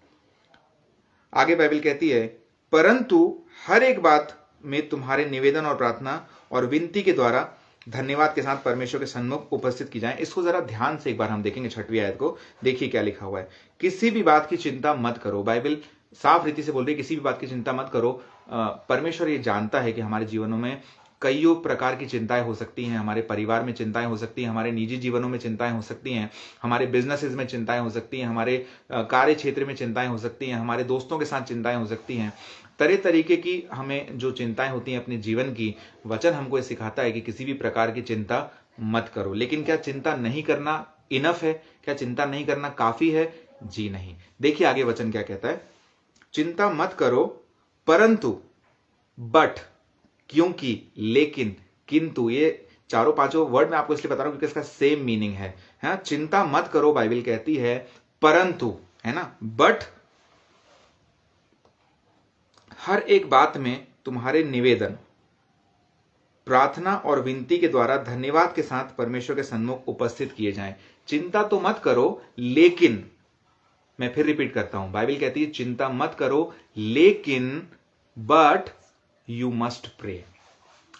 आगे बाइबल कहती है, परंतु हर एक बात में तुम्हारे निवेदन और प्रार्थना और विनती के द्वारा धन्यवाद के साथ परमेश्वर के सन्मुख उपस्थित की जाए। इसको जरा ध्यान से एक बार हम देखेंगे 6वीं आयत को। देखिए क्या लिखा हुआ है, किसी भी बात की चिंता मत करो। बाइबल साफ रीति से बोल रही है, किसी भी बात की चिंता मत करो। परमेश्वर ये जानता है कि हमारे जीवनों में कईयों प्रकार की चिंताएं हो सकती हैं। हमारे परिवार में चिंताएं हो सकती हैं, हमारे निजी जीवनों में चिंताएं हो सकती हैं, हमारे बिजनेसेस में चिंताएं हो सकती हैं, हमारे कार्य क्षेत्र में चिंताएं हो सकती हैं, हमारे दोस्तों के साथ चिंताएं हो सकती हैं। तरह तरीके की हमें जो चिंताएं होती हैं अपने जीवन की, वचन हमको ये सिखाता है कि किसी भी प्रकार की चिंता मत करो। लेकिन क्या चिंता नहीं करना इनफ है? क्या चिंता नहीं करना काफी है? जी नहीं। देखिए आगे वचन क्या कहता है, चिंता मत करो परंतु, बट, क्योंकि, लेकिन, किंतु, ये चारों पांचों वर्ड मैं आपको इसलिए बता रहा हूं क्योंकि इसका सेम मीनिंग है। हाँ, चिंता मत करो बाइबल कहती है, परंतु, है ना, बट, हर एक बात में तुम्हारे निवेदन, प्रार्थना और विनती के द्वारा धन्यवाद के साथ परमेश्वर के सन्मुख उपस्थित किए जाएं। चिंता तो मत करो, लेकिन, मैं फिर रिपीट करता हूं, बाइबल कहती है चिंता मत करो लेकिन, बट यू मस्ट प्रे।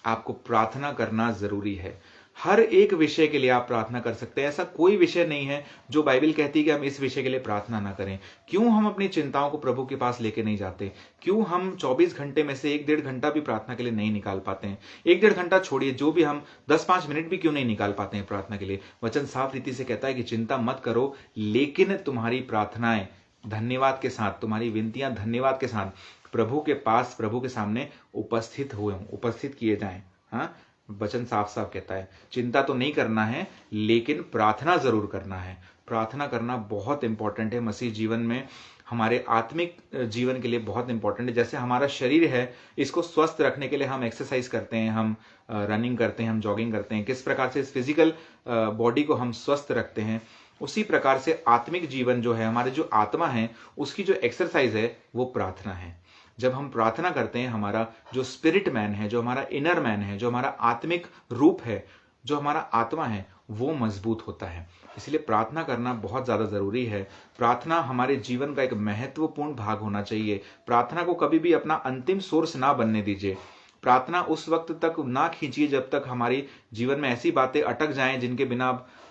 आपको प्रार्थना करना जरूरी है। हर एक विषय के लिए आप प्रार्थना कर सकते हैं। ऐसा कोई विषय नहीं है जो बाइबल कहती है कि हम इस विषय के लिए प्रार्थना ना करें। क्यों हम अपनी चिंताओं को प्रभु के पास लेके नहीं जाते? क्यों हम 24 घंटे में से 1-1.5 घंटा भी प्रार्थना के लिए नहीं निकाल पाते हैं? 1-1.5 घंटा छोड़िए, जो भी हम 10-5 मिनट भी क्यों नहीं निकाल पाते हैं प्रार्थना के लिए? वचन साफ रीति से कहता है कि चिंता मत करो, लेकिन तुम्हारी प्रार्थनाएं धन्यवाद के साथ, तुम्हारी विनतियां धन्यवाद के साथ प्रभु के पास, प्रभु के सामने उपस्थित किए जाएं। हाँ, वचन साफ साफ कहता है चिंता तो नहीं करना है, लेकिन प्रार्थना जरूर करना है। प्रार्थना करना बहुत इंपॉर्टेंट है मसीह जीवन में, हमारे आत्मिक जीवन के लिए बहुत इंपॉर्टेंट है। जैसे हमारा शरीर है, इसको स्वस्थ रखने के लिए हम एक्सरसाइज करते हैं, हम रनिंग करते हैं, हम जॉगिंग करते हैं, किस प्रकार से इस फिजिकल बॉडी को हम स्वस्थ रखते हैं, उसी प्रकार से आत्मिक जीवन जो है, हमारे जो आत्मा है, उसकी जो एक्सरसाइज है वो प्रार्थना है। जब हम प्रार्थना करते हैं, हमारा जो स्पिरिट मैन है, जो हमारा इनर मैन है, जो हमारा आत्मिक रूप है, जो हमारा आत्मा है, वो मजबूत होता है। इसलिए प्रार्थना करना बहुत ज्यादा जरूरी है। प्रार्थना हमारे जीवन का एक महत्वपूर्ण भाग होना चाहिए। प्रार्थना को कभी भी अपना अंतिम सोर्स ना बनने दीजिए। प्रार्थना उस वक्त तक ना खींचिए जब तक हमारी जीवन में ऐसी बातें अटक जाएं जिनके बिना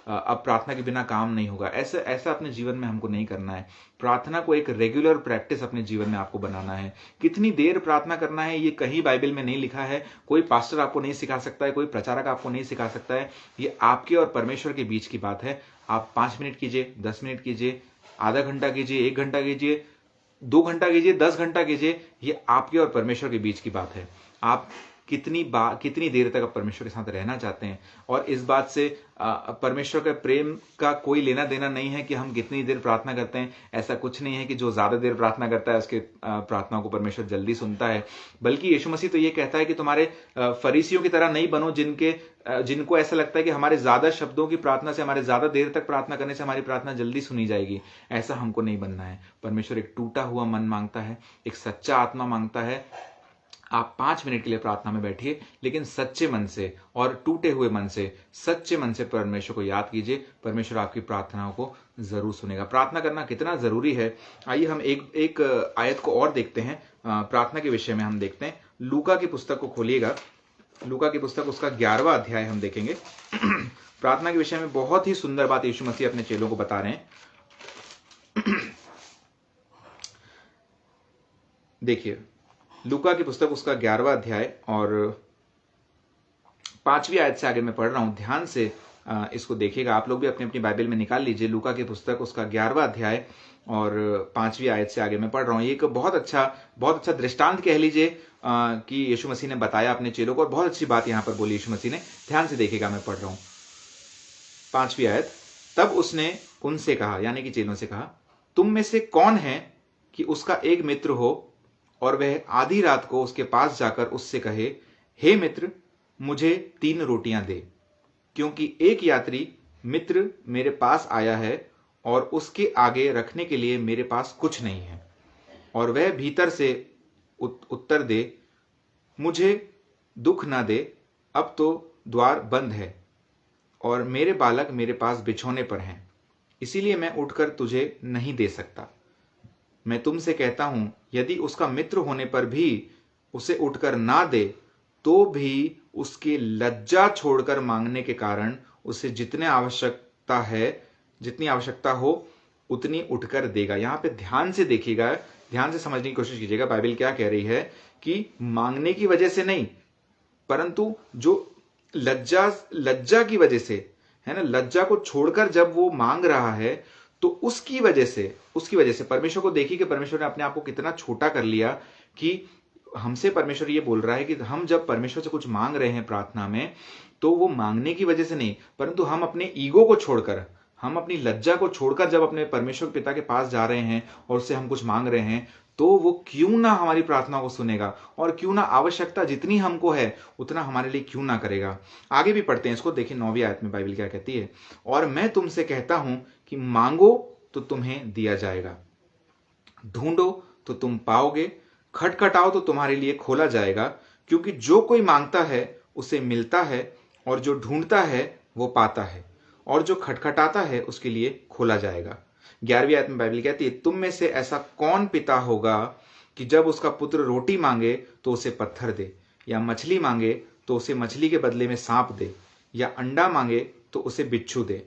अब प्रार्थना के बिना काम नहीं होगा। ऐसा अपने जीवन में हमको नहीं करना है। प्रार्थना को एक रेगुलर प्रैक्टिस अपने जीवन में आपको बनाना है। कितनी देर प्रार्थना करना है ये कहीं बाइबल में नहीं लिखा है। कोई पास्टर आपको नहीं सिखा सकता है, कोई प्रचारक आपको नहीं सिखा सकता है। ये आपके और परमेश्वर के बीच की बात है। आप 5 मिनट कीजिए, 10 मिनट कीजिए, आधा घंटा कीजिए, 1 घंटा कीजिए, 2 घंटा कीजिए, 10 घंटा कीजिए, ये आपके और परमेश्वर के बीच की बात है। आप कितनी देर तक आप परमेश्वर के साथ रहना चाहते हैं। और इस बात से परमेश्वर के प्रेम का कोई लेना देना नहीं है कि हम कितनी देर प्रार्थना करते हैं। ऐसा कुछ नहीं है कि जो ज्यादा देर प्रार्थना करता है उसके प्रार्थनाओं को परमेश्वर जल्दी सुनता है। बल्कि यीशु मसीह तो ये कहता है कि तुम्हारे फरीसियों की तरह नहीं बनो, जिनको ऐसा लगता है कि हमारे ज्यादा शब्दों की प्रार्थना से, हमारे ज्यादा देर तक प्रार्थना करने से हमारी प्रार्थना जल्दी सुनी जाएगी। ऐसा हमको नहीं बनना है। परमेश्वर एक टूटा हुआ मन मांगता है, एक सच्चा आत्मा मांगता है। आप 5 मिनट के लिए प्रार्थना में बैठिए, लेकिन सच्चे मन से और टूटे हुए मन से, सच्चे मन से परमेश्वर को याद कीजिए। परमेश्वर आपकी प्रार्थनाओं को जरूर सुनेगा। प्रार्थना करना कितना जरूरी है, आइए हम एक आयत को और देखते हैं। प्रार्थना के विषय में हम देखते हैं। लूका की पुस्तक को खोलिएगा। लूका की पुस्तक उसका 11वां अध्याय हम देखेंगे। प्रार्थना के विषय में बहुत ही सुंदर बात यीशु मसीह अपने चेलों को बता रहे हैं। देखिए, लूका की पुस्तक उसका 11वां अध्याय और 5वीं आयत से आगे मैं पढ़ रहा हूं। ध्यान से इसको देखिएगा। आप लोग भी अपनी अपनी बाइबल में निकाल लीजिए। लूका की पुस्तक उसका 11वां अध्याय और 5वीं आयत से आगे मैं पढ़ रहा हूं। ये एक बहुत अच्छा दृष्टांत कह लीजिए कि यीशु मसीह ने बताया अपने चेलों को, और बहुत अच्छी बात यहां पर बोली यीशु मसीह ने। ध्यान से देखिएगा, मैं पढ़ रहा हूं 5वीं आयत। तब उसने उनसे कहा, यानी कि चेलों से कहा, तुम में से कौन है कि उसका एक मित्र हो और वह आधी रात को उसके पास जाकर उससे कहे, हे मित्र, मुझे 3 रोटियां दे, क्योंकि एक यात्री मित्र मेरे पास आया है और उसके आगे रखने के लिए मेरे पास कुछ नहीं है। और वह भीतर से उत्तर दे, मुझे दुख ना दे, अब तो द्वार बंद है और मेरे बालक मेरे पास बिछौने पर हैं, इसीलिए मैं उठकर तुझे नहीं दे सकता। मैं तुमसे कहता हूं, यदि उसका मित्र होने पर भी उसे उठकर ना दे, तो भी उसके लज्जा छोड़कर मांगने के कारण उसे जितनी आवश्यकता हो उतनी उठकर देगा। यहां पे ध्यान से देखिएगा, ध्यान से समझने की कोशिश कीजिएगा। बाइबल क्या कह रही है कि मांगने की वजह से नहीं, परंतु जो लज्जा की वजह से है ना, लज्जा को छोड़कर जब वो मांग रहा है तो उसकी वजह से परमेश्वर को देखिए कि परमेश्वर ने अपने आप को कितना छोटा कर लिया कि हमसे परमेश्वर ये बोल रहा है कि हम जब परमेश्वर से कुछ मांग रहे हैं प्रार्थना में, तो वो मांगने की वजह से नहीं, परंतु हम अपने ईगो को छोड़कर, हम अपनी लज्जा को छोड़कर जब अपने परमेश्वर पिता के पास जा रहे हैं और उससे हम कुछ मांग रहे हैं, तो वो क्यों ना हमारी प्रार्थना को सुनेगा और क्यों ना आवश्यकता जितनी हमको है उतना हमारे लिए क्यों ना करेगा। आगे भी पढ़ते हैं इसको। देखिए 9वीं आयत में बाइबल क्या कहती है, और मैं तुमसे कहता हूं कि मांगो तो तुम्हें दिया जाएगा, ढूंढो तो तुम पाओगे, खटखटाओ तो तुम्हारे लिए खोला जाएगा, क्योंकि जो कोई मांगता है उसे मिलता है, और जो ढूंढता है वो पाता है, और जो खटखटाता है उसके लिए खोला जाएगा। 11वीं आयत में बाइबल कहती है, तुम में से ऐसा कौन पिता होगा कि जब उसका पुत्र रोटी मांगे तो उसे पत्थर दे, या मछली मांगे तो उसे मछली के बदले में सांप दे, या अंडा मांगे तो उसे बिच्छू दे।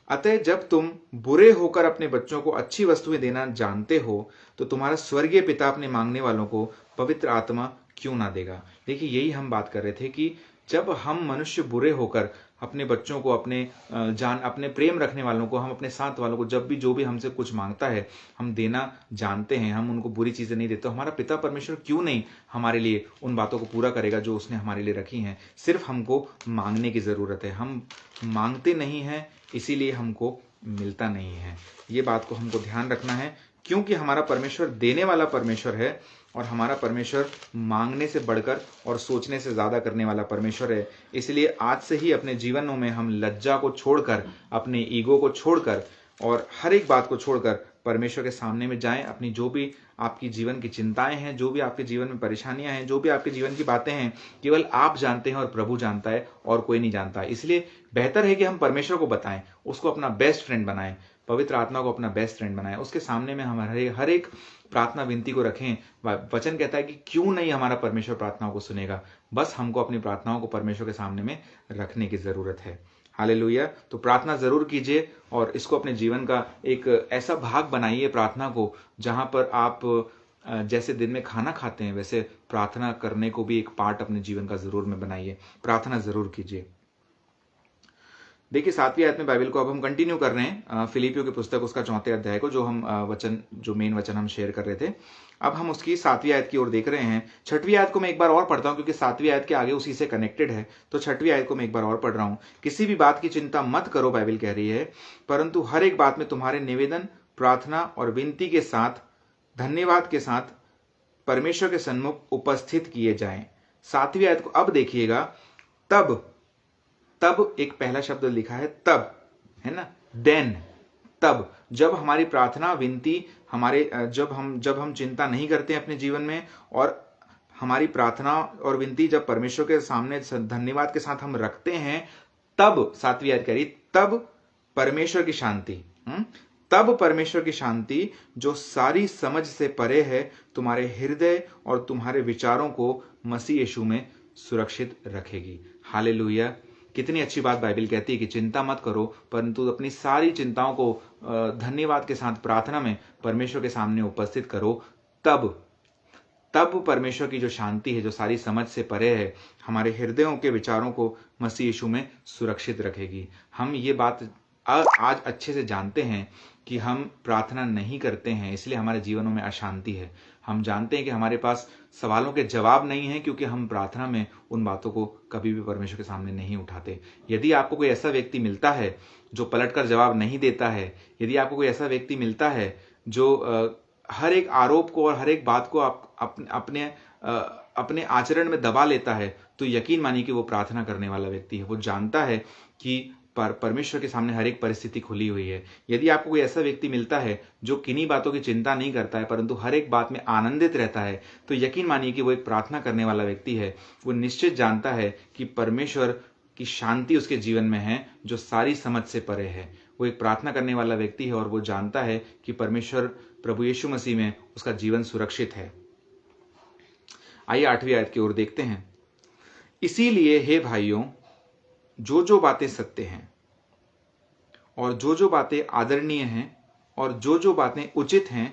अतः जब तुम बुरे होकर अपने बच्चों को अच्छी वस्तुएं देना जानते हो, तो तुम्हारा स्वर्गीय पिता अपने मांगने वालों को पवित्र आत्मा क्यों ना देगा। देखिए, यही हम बात कर रहे थे कि जब हम मनुष्य बुरे होकर अपने बच्चों को, अपने प्रेम रखने वालों को, हम अपने साथ वालों को, जब भी जो भी हमसे कुछ मांगता है हम देना जानते हैं, हम उनको बुरी चीजें नहीं देते, तो हमारा पिता परमेश्वर क्यों नहीं हमारे लिए उन बातों को पूरा करेगा जो उसने हमारे लिए रखी हैं। सिर्फ हमको मांगने की जरूरत है। हम मांगते नहीं हैं, इसीलिए हमको मिलता नहीं है। ये बात को हमको ध्यान रखना है, क्योंकि हमारा परमेश्वर देने वाला परमेश्वर है और हमारा परमेश्वर मांगने से बढ़कर और सोचने से ज्यादा करने वाला परमेश्वर है। इसलिए आज से ही अपने जीवनों में हम लज्जा को छोड़कर, अपने ईगो को छोड़कर और हर एक बात को छोड़कर परमेश्वर के सामने में जाएं। अपनी जो भी आपकी जीवन की चिंताएं हैं, जो भी आपके जीवन में परेशानियां हैं, जो भी आपके जीवन की बातें हैं, केवल आप जानते हैं और प्रभु जानता है और कोई नहीं जानता। इसलिए बेहतर है कि हम परमेश्वर को बताएं, उसको अपना बेस्ट फ्रेंड बनाएं, पवित्र आत्मा को अपना बेस्ट फ्रेंड बनाएं, उसके सामने में हमारे हर एक प्रार्थना विनती को रखें। वचन कहता है कि क्यों नहीं हमारा परमेश्वर प्रार्थनाओं को सुनेगा। बस हमको अपनी प्रार्थनाओं को परमेश्वर के सामने में रखने की जरूरत है। हालेलुया। तो प्रार्थना जरूर कीजिए और इसको अपने जीवन का एक ऐसा भाग बनाइए प्रार्थना को, जहां पर आप जैसे दिन में खाना खाते हैं वैसे प्रार्थना करने को भी एक पार्ट अपने जीवन का जरूर में बनाइए। प्रार्थना जरूर कीजिए। देखिए 7वीं आयत में बाइबल को अब हम कंटिन्यू कर रहे हैं फिलिपियों की पुस्तक उसका 4 अध्याय को, जो हम जो मेन वचन हम शेयर कर रहे थे। अब हम उसकी 7वीं आयत की ओर देख रहे हैं। 6वीं आयत को मैं एक बार और पढ़ता हूं क्योंकि 7वीं आयत के आगे उसी से कनेक्टेड है, तो 6वीं आयत को मैं एक बार और पढ़ रहा हूं। किसी भी बात की चिंता मत करो, बाइबल कह रही है, परंतु हर एक बात में तुम्हारे निवेदन, प्रार्थना और विनती के साथ, धन्यवाद के साथ परमेश्वर के सन्मुख उपस्थित किए जाएं। 7वीं आयत को अब देखिएगा। तब एक पहला शब्द लिखा है तब, है ना, देन, तब जब हमारी प्रार्थना विनती हमारे जब हम चिंता नहीं करते हैं अपने जीवन में, और हमारी प्रार्थना और विनती जब परमेश्वर के सामने धन्यवाद के साथ हम रखते हैं, तब 7वीं आयत कह रही तब परमेश्वर की शांति, तब परमेश्वर की शांति जो सारी समझ से परे है तुम्हारे हृदय और तुम्हारे विचारों को मसीह यीशु में सुरक्षित रखेगी। हालेलुया। कितनी अच्छी बात बाइबल कहती है कि चिंता मत करो, परंतु अपनी सारी चिंताओं को धन्यवाद के साथ प्रार्थना में परमेश्वर के सामने उपस्थित करो। तब परमेश्वर की जो शांति है, जो सारी समझ से परे है, हमारे हृदयों के विचारों को मसीह यीशु में सुरक्षित रखेगी। हम ये बात आज अच्छे से जानते हैं कि हम प्रार्थना नहीं करते हैं, इसलिए हमारे जीवनों में अशांति है। हम जानते हैं कि हमारे पास सवालों के जवाब नहीं है क्योंकि हम प्रार्थना में उन बातों को कभी भी परमेश्वर के सामने नहीं उठाते। यदि आपको कोई ऐसा व्यक्ति मिलता है जो पलटकर जवाब नहीं देता है, यदि आपको कोई ऐसा व्यक्ति मिलता है जो हर एक आरोप को और हर एक बात को अपने आचरण में दबा लेता है, तो यकीन मानिए कि वो प्रार्थना करने वाला व्यक्ति है। वो जानता है कि परमेश्वर के सामने हर एक परिस्थिति खुली हुई है। यदि आपको कोई ऐसा व्यक्ति मिलता है जो किन्हीं बातों की चिंता नहीं करता है परंतु हर एक बात में आनंदित रहता है, तो यकीन मानिए कि वो एक प्रार्थना करने वाला व्यक्ति है। वो निश्चित जानता है कि परमेश्वर की शांति उसके जीवन में है जो सारी समझ से परे है। वो एक प्रार्थना करने वाला व्यक्ति है और वो जानता है कि परमेश्वर प्रभु यीशु मसीह में उसका जीवन सुरक्षित है। आइए 8वीं आयत की ओर देखते हैं। इसीलिए हे भाइयों, जो बातें सत्य हैं और जो बातें आदरणीय हैं और जो बातें उचित हैं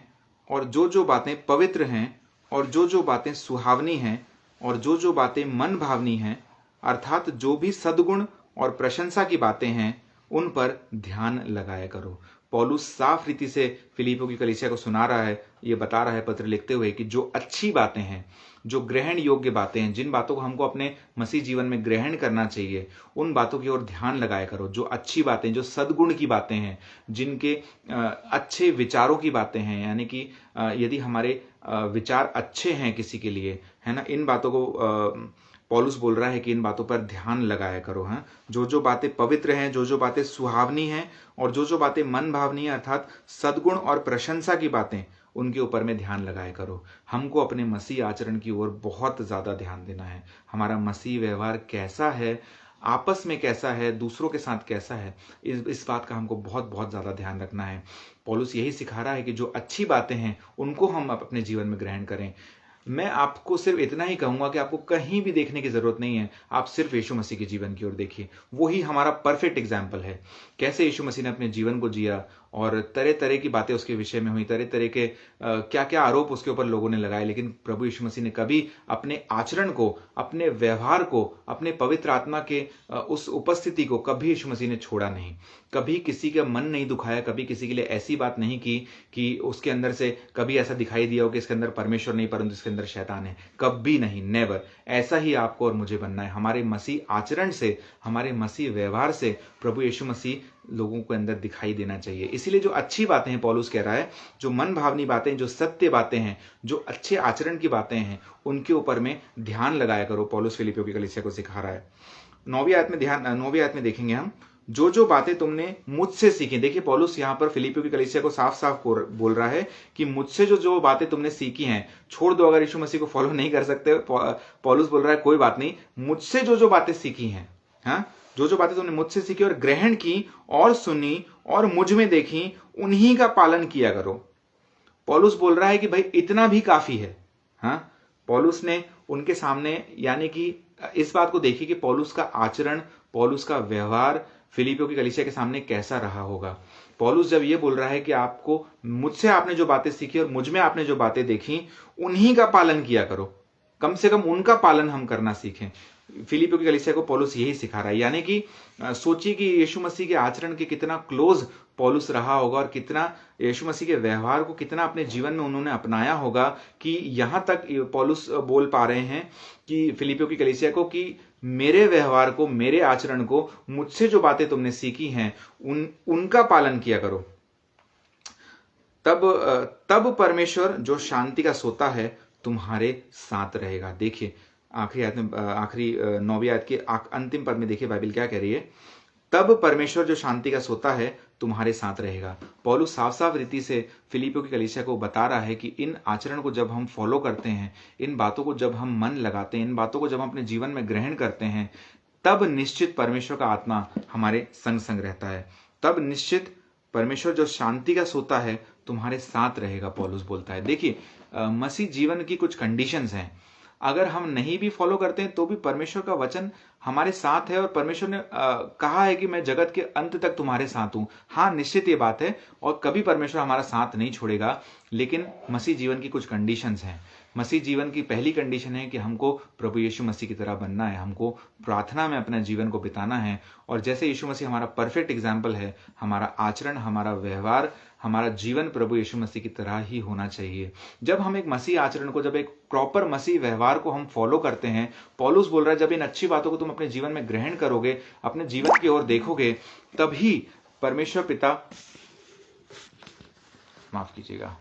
और जो बातें पवित्र हैं और जो बातें सुहावनी हैं और जो बातें मन भावनी हैं, अर्थात जो भी सद्गुण और प्रशंसा की बातें हैं, उन पर ध्यान लगाया करो। पौलुस साफ रीति से फिलिपियों की कलीसिया को सुना रहा है, ये बता रहा है पत्र लिखते हुए कि जो अच्छी बातें हैं, जो ग्रहण योग्य बातें हैं, जिन बातों को हमको अपने मसीह जीवन में ग्रहण करना चाहिए, उन बातों की ओर ध्यान लगाया करो। जो अच्छी बातें, जो सद्गुण की बातें हैं, जिनके अच्छे विचारों की बातें हैं, यानी कि यदि हमारे विचार अच्छे हैं किसी के लिए, है ना, इन बातों को पौलुस बोल रहा है कि इन बातों पर ध्यान लगाया करो। हैं जो बातें पवित्र हैं, जो बातें सुहावनी हैं और जो बातें मन भावनी है, अर्थात सद्गुण और प्रशंसा की बातें, उनके ऊपर में ध्यान लगाया करो। हमको अपने मसीह आचरण की ओर बहुत ज्यादा ध्यान देना है। हमारा मसीह व्यवहार कैसा है, आपस में कैसा है, दूसरों के साथ कैसा है, इस बात का हमको बहुत ज्यादा ध्यान रखना है। पौलुस यही सिखा रहा है कि जो अच्छी बातें हैं उनको हम अपने जीवन में ग्रहण करें। मैं आपको सिर्फ इतना ही कहूंगा कि आपको कहीं भी देखने की जरूरत नहीं है, आप सिर्फ यीशु मसीह के जीवन की ओर देखिए। वही हमारा परफेक्ट एग्जाम्पल है, कैसे यीशु मसीह ने अपने जीवन को जिया और तरह तरह की बातें उसके विषय में हुई, तरह तरह के क्या क्या आरोप उसके ऊपर लोगों ने लगाए, लेकिन प्रभु यीशु मसीह ने कभी अपने आचरण को, अपने व्यवहार को, अपने पवित्र आत्मा के उस उपस्थिति को कभी यीशु मसीह ने छोड़ा नहीं। कभी किसी का मन नहीं दुखाया, कभी किसी के लिए ऐसी बात नहीं की कि उसके अंदर से कभी ऐसा दिखाई दिया हो कि इसके अंदर परमेश्वर नहीं परंतु इसके अंदर शैतान है। कभी नहीं, नेवर। ऐसा ही आपको और मुझे बनना है। हमारे मसीह आचरण से, हमारे मसीह व्यवहार से प्रभु यीशु मसीह लोगों के अंदर दिखाई देना चाहिए। इसीलिए जो अच्छी बातें हैं, पौलुस कह रहा है, जो मन भावनी बातें, जो सत्य बातें हैं, जो अच्छे आचरण की बातें हैं, उनके ऊपर में ध्यान लगाया करो। पौलुस फिलिपियों की कलीसिया को सिखा रहा है। 9वीं आयत में देखेंगे हम, जो बातें तुमने मुझसे सीखी। देखिए पौलुस यहां पर फिलिपियों की कलीसिया को साफ साफ बोल रहा है कि मुझसे जो बातें तुमने सीखी हैं, छोड़ दो। अगर यीशु मसीह को फॉलो नहीं कर सकते, पौलुस बोल रहा है कोई बात नहीं, मुझसे जो बातें सीखी हैं, हाँ, जो बातें तुमने मुझसे सीखी और ग्रहण की और सुनी और मुझ में देखी, उन्हीं का पालन किया करो। पौलुस बोल रहा है कि भाई इतना भी काफी है। हाँ, पौलुस ने उनके सामने, यानी कि इस बात को देखिए कि पौलुस का आचरण, पौलुस का व्यवहार फिलिपियों की कलीसिया के सामने कैसा रहा होगा। पौलुस जब ये बोल रहा है कि आपको, मुझसे आपने जो बातें सीखी और मुझ में आपने जो बातें देखी, उन्हीं का पालन किया करो। कम से कम उनका पालन हम करना सीखें। फिलिपियों की कलीसिया को पौलुस यही सिखा रहा है। यानी कि सोचिए कि यीशु मसीह के आचरण के कितना क्लोज पौलुस रहा होगा और कितना यीशु मसीह के व्यवहार को कितना अपने जीवन में उन्होंने अपनाया होगा कि यहां तक पौलुस बोल पा रहे हैं कि फिलिपियों की कलीसिया को कि मेरे व्यवहार को, मेरे आचरण को, मुझसे जो बातें तुमने सीखी हैं उनका पालन किया करो। तब परमेश्वर जो शांति का सोता है तुम्हारे साथ रहेगा। देखिए आखिरी 9वीं आयत के अंतिम पद में देखिए बाइबल क्या कह रही है। तब परमेश्वर जो शांति का सोता है तुम्हारे साथ रहेगा। पौलुस साफ साफ रीति से फिलिपियों की कलीसिया को बता रहा है कि इन आचरण को जब हम फॉलो करते हैं, इन बातों को जब हम मन लगाते हैं, इन बातों को जब हम अपने जीवन में ग्रहण करते हैं, तब निश्चित परमेश्वर का आत्मा हमारे संग संग रहता है। तब निश्चित परमेश्वर जो शांति का सोता है तुम्हारे साथ रहेगा, पौलुस बोलता है। देखिए मसीह जीवन की कुछ कंडीशंस हैं। अगर हम नहीं भी फॉलो करते हैं तो भी परमेश्वर का वचन हमारे साथ है और परमेश्वर ने कहा है कि मैं जगत के अंत तक तुम्हारे साथ हूं। हाँ, निश्चित ये बात है और कभी परमेश्वर हमारा साथ नहीं छोड़ेगा। लेकिन मसीह जीवन की कुछ कंडीशंस हैं। मसीह जीवन की पहली कंडीशन है कि हमको प्रभु यीशु मसीह की तरह बनना है, हमको प्रार्थना में अपने जीवन को बिताना है। और जैसे यीशु मसीह हमारा परफेक्ट एग्जाम्पल है, हमारा आचरण, हमारा व्यवहार, हमारा जीवन प्रभु यीशु मसीह की तरह ही होना चाहिए। जब हम एक मसीह आचरण को, जब एक प्रॉपर मसीह व्यवहार को हम फॉलो करते हैं, पौलुस बोल रहा है जब इन अच्छी बातों को तुम अपने जीवन में ग्रहण करोगे, अपने जीवन की ओर देखोगे, तभी परमेश्वर पिता, माफ कीजिएगा,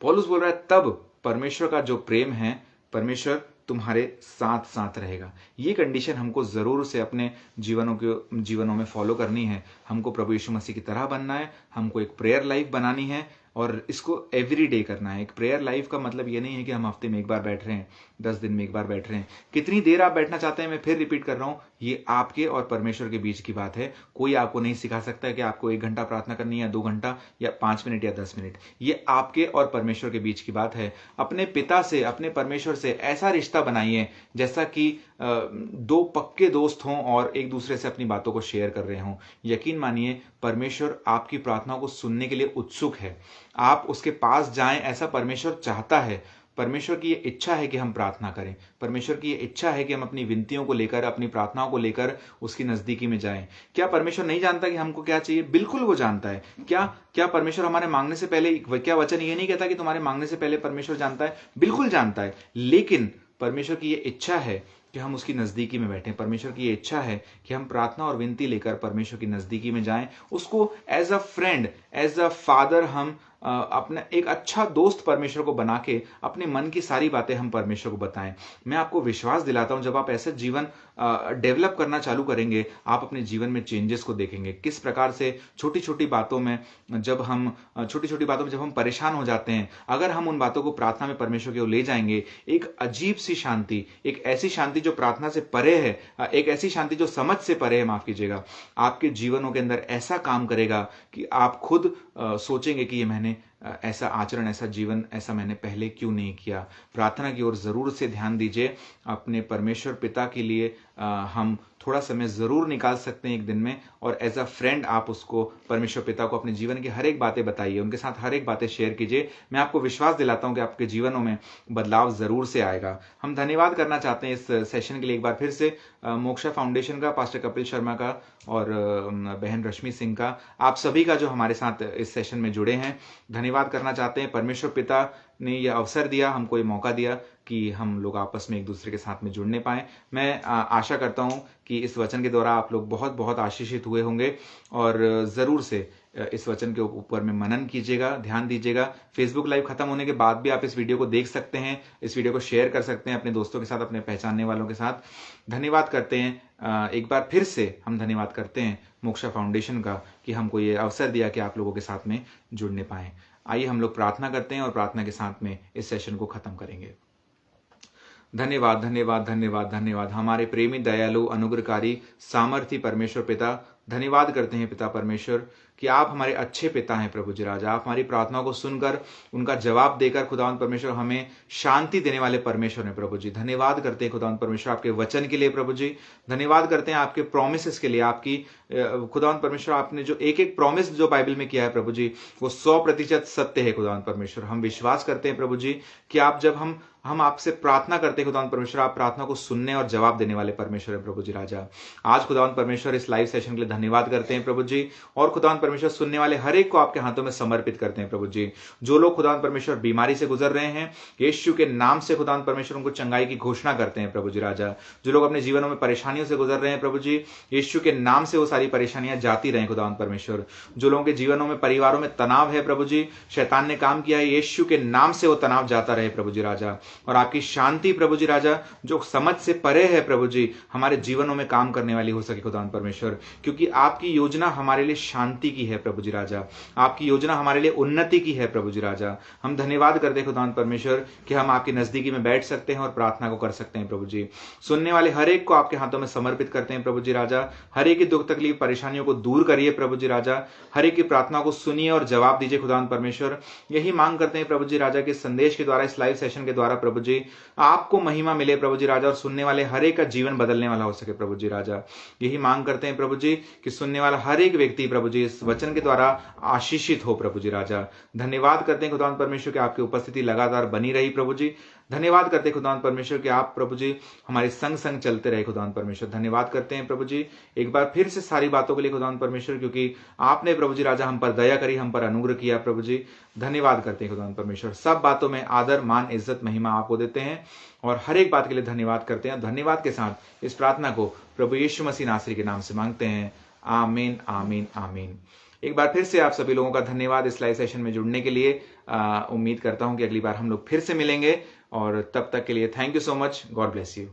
पौलुस बोल रहा है तब परमेश्वर का जो प्रेम है, परमेश्वर तुम्हारे साथ साथ रहेगा। ये कंडीशन हमको जरूर से अपने जीवनों में फॉलो करनी है। हमको प्रभु यीशु मसीह की तरह बनना है, हमको एक प्रेयर लाइफ बनानी है और इसको एवरी डे करना है। एक प्रेयर लाइफ का मतलब ये नहीं है कि हम हफ्ते में एक बार बैठ रहे हैं, 10 दिन में एक बार बैठ रहे हैं। कितनी देर आप बैठना चाहते हैं, मैं फिर रिपीट कर रहा हूं, ये आपके और परमेश्वर के बीच की बात है। कोई आपको नहीं सिखा सकता है कि आपको 1 घंटा प्रार्थना करनी है, 2 घंटा या 5 मिनट या 10 मिनट। ये आपके और परमेश्वर के बीच की बात है। अपने पिता से, अपने परमेश्वर से ऐसा रिश्ता बनाइए जैसा कि 2 पक्के दोस्त हों और एक दूसरे से अपनी बातों को शेयर कर रहे हों। यकीन मानिए परमेश्वर आपकी प्रार्थनाओं को सुनने के लिए उत्सुक है। आप उसके पास जाएं, ऐसा परमेश्वर चाहता है। परमेश्वर की ये इच्छा है कि हम प्रार्थना करें। परमेश्वर की ये इच्छा है कि हम अपनी विनतियों को लेकर, अपनी प्रार्थनाओं को लेकर उसकी नजदीकी में जाएं। क्या परमेश्वर नहीं जानता कि हमको क्या चाहिए? बिल्कुल वो जानता है। क्या परमेश्वर हमारे मांगने से पहले, क्या वचन ये नहीं कहता कि तुम्हारे मांगने से पहले परमेश्वर जानता है? बिल्कुल जानता है। लेकिन परमेश्वर की ये इच्छा है कि हम उसकी नजदीकी में बैठें। परमेश्वर की ये इच्छा है कि हम प्रार्थना और विनती लेकर परमेश्वर की नजदीकी में जाएं, उसको as a friend, as a father हम अपना एक अच्छा दोस्त परमेश्वर को बना के अपने मन की सारी बातें हम परमेश्वर को बताएं। मैं आपको विश्वास दिलाता हूं, जब आप ऐसा जीवन डेवलप करना चालू करेंगे, आप अपने जीवन में चेंजेस को देखेंगे। किस प्रकार से छोटी छोटी बातों में जब हम परेशान हो जाते हैं, अगर हम उन बातों को प्रार्थना में परमेश्वर की ओर ले जाएंगे, एक अजीब सी शांति, एक ऐसी शांति जो प्रार्थना से परे है, एक ऐसी शांति जो समझ से परे है, माफ कीजिएगा, आपके जीवनों के अंदर ऐसा काम करेगा कि आप खुद सोचेंगे कि ये मैंने ऐसा आचरण, ऐसा जीवन, ऐसा मैंने पहले क्यों नहीं किया। प्रार्थना की ओर जरूर से ध्यान दीजिए। अपने परमेश्वर पिता के लिए हम थोड़ा समय जरूर निकाल सकते हैं एक दिन में, और एज अ फ्रेंड आप उसको, परमेश्वर पिता को अपने जीवन की हर एक बातें बताइए, उनके साथ हर एक बातें शेयर कीजिए। मैं आपको विश्वास दिलाता हूं कि आपके जीवनों में बदलाव जरूर से आएगा। हम धन्यवाद करना चाहते हैं इस सेशन के लिए एक बार फिर से मोक्षा फाउंडेशन का, पास्टर कपिल शर्मा का और बहन रश्मि सिंह का, आप सभी का जो हमारे साथ इस सेशन में जुड़े हैं, धन्यवाद करना चाहते हैं। परमेश्वर पिता ने यह अवसर दिया, हमको ये मौका दिया कि हम लोग आपस में एक दूसरे के साथ में जुड़ने पाएं। मैं आशा करता हूं कि इस वचन के द्वारा आप लोग बहुत बहुत आशीषित हुए होंगे और जरूर से इस वचन के ऊपर में मनन कीजिएगा, ध्यान दीजिएगा। फेसबुक लाइव खत्म होने के बाद भी आप इस वीडियो को देख सकते हैं, इस वीडियो को शेयर कर सकते हैं अपने दोस्तों के साथ, अपने पहचानने वालों के साथ। धन्यवाद करते हैं, एक बार फिर से हम धन्यवाद करते हैं मोक्षा फाउंडेशन का कि हमको ये अवसर दिया कि आप लोगों के साथ में जुड़ने पाएं। आइए हम लोग प्रार्थना करते हैं और प्रार्थना के साथ में इस सेशन को खत्म करेंगे। धन्यवाद धन्यवाद धन्यवाद धन्यवाद हमारे प्रेमी, दयालु, अनुग्रहकारी, सामर्थी परमेश्वर पिता, धन्यवाद करते हैं पिता परमेश्वर कि आप हमारे अच्छे पिता हैं प्रभु जी राजा। आप हमारी प्रार्थनाओं को सुनकर उनका जवाब देकर खुदावंद परमेश्वर हमें शांति देने वाले परमेश्वर हैं प्रभु जी। धन्यवाद करते हैं खुदावंद परमेश्वर आपके वचन के लिए प्रभु जी। धन्यवाद करते हैं आपके प्रोमिसेस के लिए, आपकी खुदावंद परमेश्वर आपने जो एक एक प्रॉमिस जो बाइबल में किया है प्रभु जी, वो 100% सत्य है खुदावंद परमेश्वर। हम विश्वास करते हैं प्रभु जी कि आप जब हम आपसे प्रार्थना करते हैं खुदावंद परमेश्वर, आप प्रार्थना को सुनने और जवाब देने वाले परमेश्वर है प्रभु जी राजा। आज खुदावंद परमेश्वर इस लाइव सेशन के लिए धन्यवाद करते हैं प्रभु जी, और खुदावंद परमेश्वर सुनने वाले हर एक को आपके हाथों में समर्पित करते हैं प्रभु जी। जो लोग खुदावंद परमेश्वर बीमारी से गुजर रहे हैं, यीशु के नाम से खुदावंद परमेश्वर उनको चंगाई की घोषणा करते हैं प्रभु जी राजा। जो लोग अपने जीवनों में परेशानियों से गुजर रहे हैं प्रभु जी, यीशु के नाम से वो सारी परेशानियां जाती रहें खुदावंद परमेश्वर। जो लोगों के जीवनों में, परिवारों में तनाव है प्रभु जी, शैतान ने काम किया है, यीशु के नाम से वो तनाव जाता रहे प्रभु जी राजा। और आपकी शांति प्रभु जी राजा, जो समझ से परे है प्रभु जी, हमारे जीवनों में काम करने वाली हो सके खुदावंद परमेश्वर, क्योंकि आपकी योजना हमारे लिए शांति की है प्रभु जी राजा। आपकी योजना हमारे लिए उन्नति की है प्रभु जी राजा। हम धन्यवाद करते हैं खुदावंद परमेश्वर कि हम आपकी नजदीकी में बैठ सकते हैं और प्रार्थना को कर सकते हैं प्रभु जी। सुनने वाले हर एक को आपके हाथों में समर्पित करते हैं प्रभु जी राजा। हर एक की दुख तकलीफ परेशानियों को दूर करिए प्रभु जी राजा। हर एक की प्रार्थना को सुनिए और जवाब दीजिए खुदावंद परमेश्वर। यही मांग करते हैं प्रभु जी राजा के संदेश के द्वारा, इस लाइव सेशन के द्वारा प्रभु जी, आपको महिमा मिले प्रभु जी राजा, और सुनने वाले हर एक का जीवन बदलने वाला हो सके प्रभु जी राजा। यही मांग करते हैं प्रभु जी कि सुनने वाला हर एक व्यक्ति प्रभु जी इस वचन के द्वारा आशीषित हो प्रभु जी राजा। धन्यवाद करते हैं खुदावंद परमेश्वर कि आपकी उपस्थिति लगातार बनी रही प्रभु जी। धन्यवाद करते हैं खुदावंद परमेश्वर कि आप प्रभु जी हमारे संग संग चलते रहे खुदावंद परमेश्वर। धन्यवाद करते हैं प्रभु जी एक बार फिर से सारी बातों के लिए खुदावंद परमेश्वर, क्योंकि आपने प्रभु जी राजा हम पर दया करी, हम पर अनुग्रह किया प्रभु जी। धन्यवाद करते हैं खुदावंद परमेश्वर। सब बातों में आदर, मान, इज्जत, महिमा आपको देते हैं और हर एक बात के लिए धन्यवाद करते हैं। धन्यवाद के साथ इस प्रार्थना को प्रभु यीशु मसीह नासरी के नाम से मांगते हैं। आमीन, आमीन, आमीन। एक बार फिर से आप सभी लोगों का धन्यवाद इस लाइव सेशन में जुड़ने के लिए। उम्मीद करता हूं कि अगली बार हम लोग फिर से मिलेंगे, और तब तक के लिए thank you so much. God bless you.